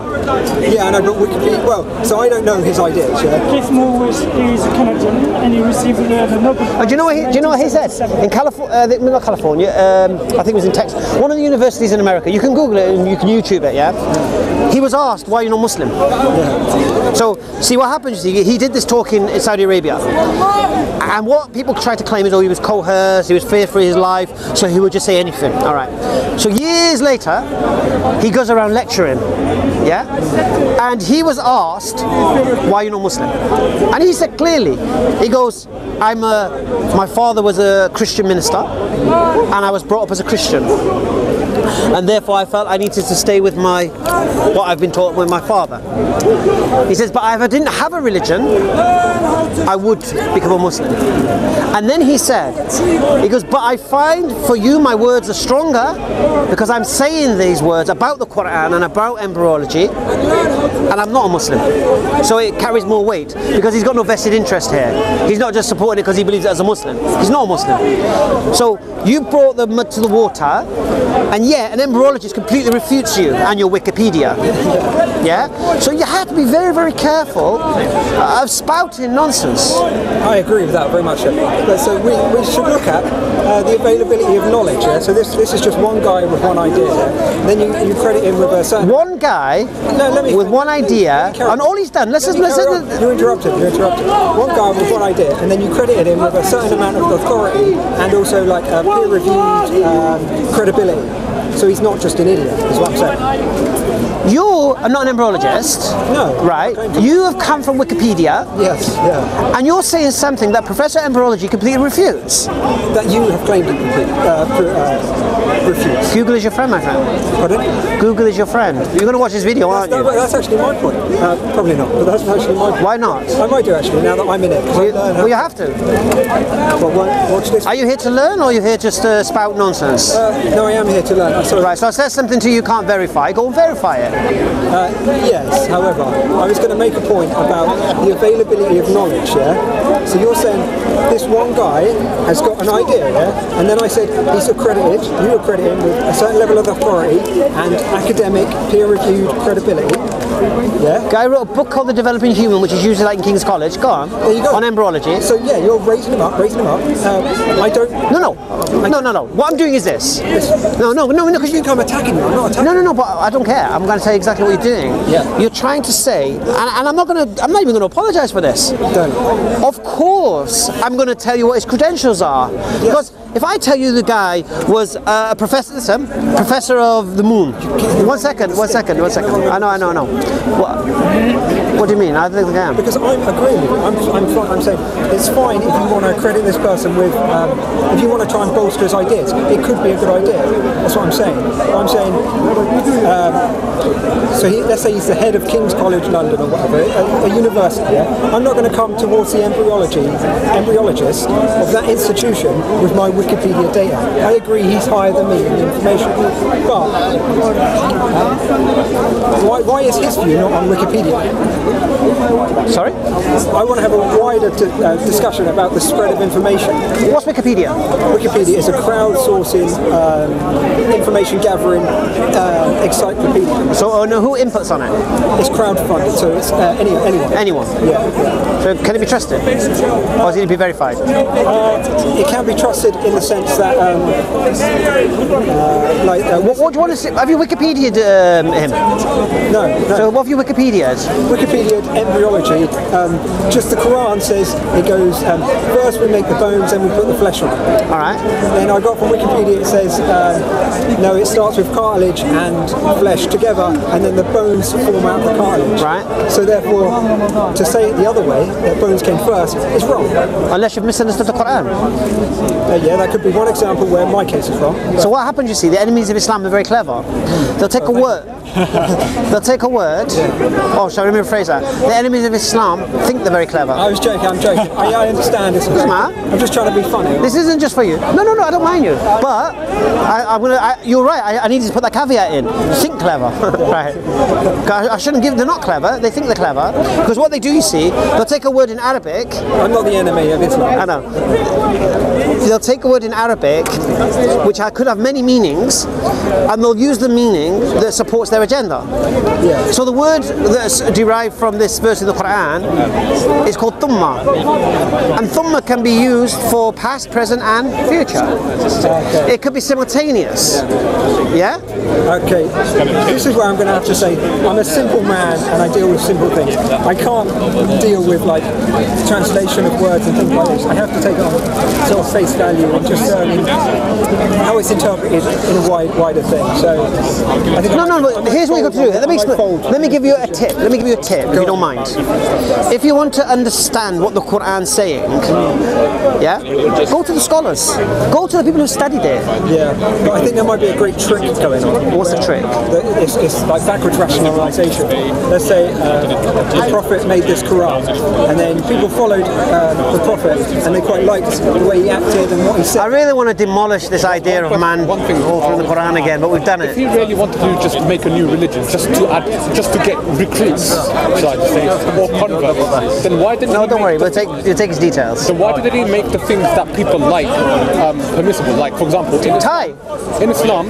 Yeah, I know, but Wikipedia. Well, so I don't know his ideas. Yeah. Keith Moore is Canadian, and he received the Nobel Prize. Do you know what he said? In California, not California. I think it was in Texas. One of the universities in America. You can Google it and you can YouTube it. Yeah. He was asked why you're not Muslim. Yeah. So see what happens. He did this talk in Saudi Arabia, and what people try to claim is, oh, he was coerced, he was feared for his life, so he would just say anything. All right. So years later, he goes around lecturing. Yeah, and he was asked why you're not Muslim, and he said clearly, he goes, my father was a Christian minister, and I was brought up as a Christian, and therefore I felt I needed to stay with what I've been taught with my father. He says, but if I didn't have a religion, I would become a Muslim. And then he said, he goes, but I find for you my words are stronger because I'm saying these words about the Quran and about embryology, and I'm not a Muslim. So it carries more weight because he's got no vested interest here. He's not just supporting it because he believes it as a Muslim. He's not a Muslim. So you brought the mud to the water, and yet an embryologist completely refutes you and your Wikipedia. Yeah? So you have to be very, very careful of spouting nonsense. I agree with that very much. But so we should look at the availability of knowledge. Yeah? So this is just one guy with one idea. Then you credit him with a certain... One guy with one idea, and all he's done... You interrupted. One guy with one idea, and then you credited him with a certain amount of authority and also like peer-reviewed credibility. So he's not just an idiot, is what I'm saying. You are not an embryologist. No. Right? You have come from Wikipedia. Yes, yeah. And you're saying something that Professor Embryology completely refutes. That you have claimed to refutes. Google is your friend, my friend. Pardon? Google is your friend. You're going to watch this video, aren't you? That's actually my point. Probably not, but that's actually my point. Why not? I might do actually, now that I'm in it. Well, you have to. Watch this. Are you here to learn, or are you here just to spout nonsense? No, I am here to learn. Right, so I said something to you can't verify. Go and verify it. Yes, however, I was going to make a point about the availability of knowledge, yeah? So you're saying this one guy has got an idea, yeah? And then I said he's accredited, you accredit him with a certain level of authority and academic, peer-reviewed credibility, yeah? Guy wrote a book called The Developing Human, which is usually like in King's College. Go on. There you go. On embryology. So yeah, you're raising him up. I don't... No. What I'm doing is this. No, because you think I'm attacking you. I'm not attacking you. No, but I don't care. I'm going to tell you exactly what you're doing. Yeah. You're trying to say, and I'm not even going to apologise for this. Don't. Of course, I'm going to tell you what his credentials are. Yeah. Because if I tell you the guy was a professor of the moon. One second. I know. What do you mean? I think I am. Because I'm agreeing with you. I'm saying it's fine if you want to credit this person with, if you want to try and bolster his ideas, it could be a good idea. That's what I'm saying. I'm saying, let's say he's the head of King's College London or whatever, a university, yeah? I'm not going to come towards the embryologist of that institution with my Wikipedia data. I agree he's higher than me in the information. But why is his view not on Wikipedia? Sorry? I want to have a wider discussion about the spread of information. What's Wikipedia? Wikipedia is a crowdsourcing, information gathering encyclopedia. So who inputs on it? It's crowdfunded, so it's anyone. Anyone? Yeah. So can it be trusted? Or does it need to be verified? It can be trusted in the sense that, what do you want to say? Have you Wikipedia'd him? No. So what have you Wikipedia'd? Wikipedia'd embryology. Just the Quran says it goes, first we make the bones, then we put the flesh on it. All right. Then I got from Wikipedia, it says, no, it starts with cartilage and flesh together, and then the bones form out the cartilage. Right. So therefore, to say it the other way, that bones came first, is wrong. Unless you've misunderstood the Quran. Yeah, that could be one example where my case is wrong. So what happens, you see, the enemies of Islam are very clever. They'll take a word. They'll take a word. Oh, sorry, let me rephrase that. The enemies of Islam think they're very clever. I was joking, I'm joking. I understand this. I'm just trying to be funny. This isn't just for you. No, I don't mind you. But you're right, I needed to put that caveat in. Think clever. Right. I shouldn't give, they're not clever, they think they're clever. Because what they do, you see, they'll take a word in Arabic. I'm not the enemy of Islam. I know. They'll take a word in Arabic, which could have many meanings, and they'll use the meaning that supports their agenda. Yeah. So the word that's derived from this verse in the Quran is called thumma. And thumma can be used for past, present and future. Okay. It could be simultaneous. Yeah? Okay. This is where I'm going to have to say, I'm a simple man and I deal with simple things. I can't deal with like translation of words and things like this. I have to take it on sort of face value and just how it's interpreted in a wider thing. So I think here's what you got to do. Let me give you a tip. Let me give you a tip, if you don't mind. If you want to understand what the Quran's saying, yeah, go to the scholars. Go to the people who studied it. Yeah, but I think there might be a great trick going on. What's the trick? It's like backwards rationalisation. Let's say the Prophet made this Quran, and then people followed the Prophet, and they quite liked the way he acted and what he said. I really want to demolish this idea of man altering the Quran again, but we've done it. If you really wanted to just make a new religion, just to get recruits, shall I say, or converts, then why didn't? No, don't worry. We'll take his details. So why didn't he make the things that people like permissible? Like, for example, in Islam.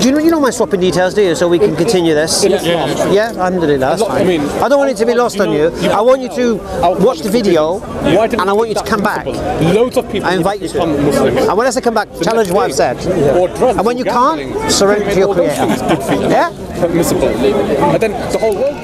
Do you know my swapping details, do you? So we can continue this. Yeah, alhamdulillah, that's fine. I don't want it to be lost on you. I want you to watch the video, and I want you to come back. Loads of people. I invite you to. Muslims. And when I say come back, challenge what I've said. And when you can't, surrender to your creator. Yeah? Permissible. But then the whole world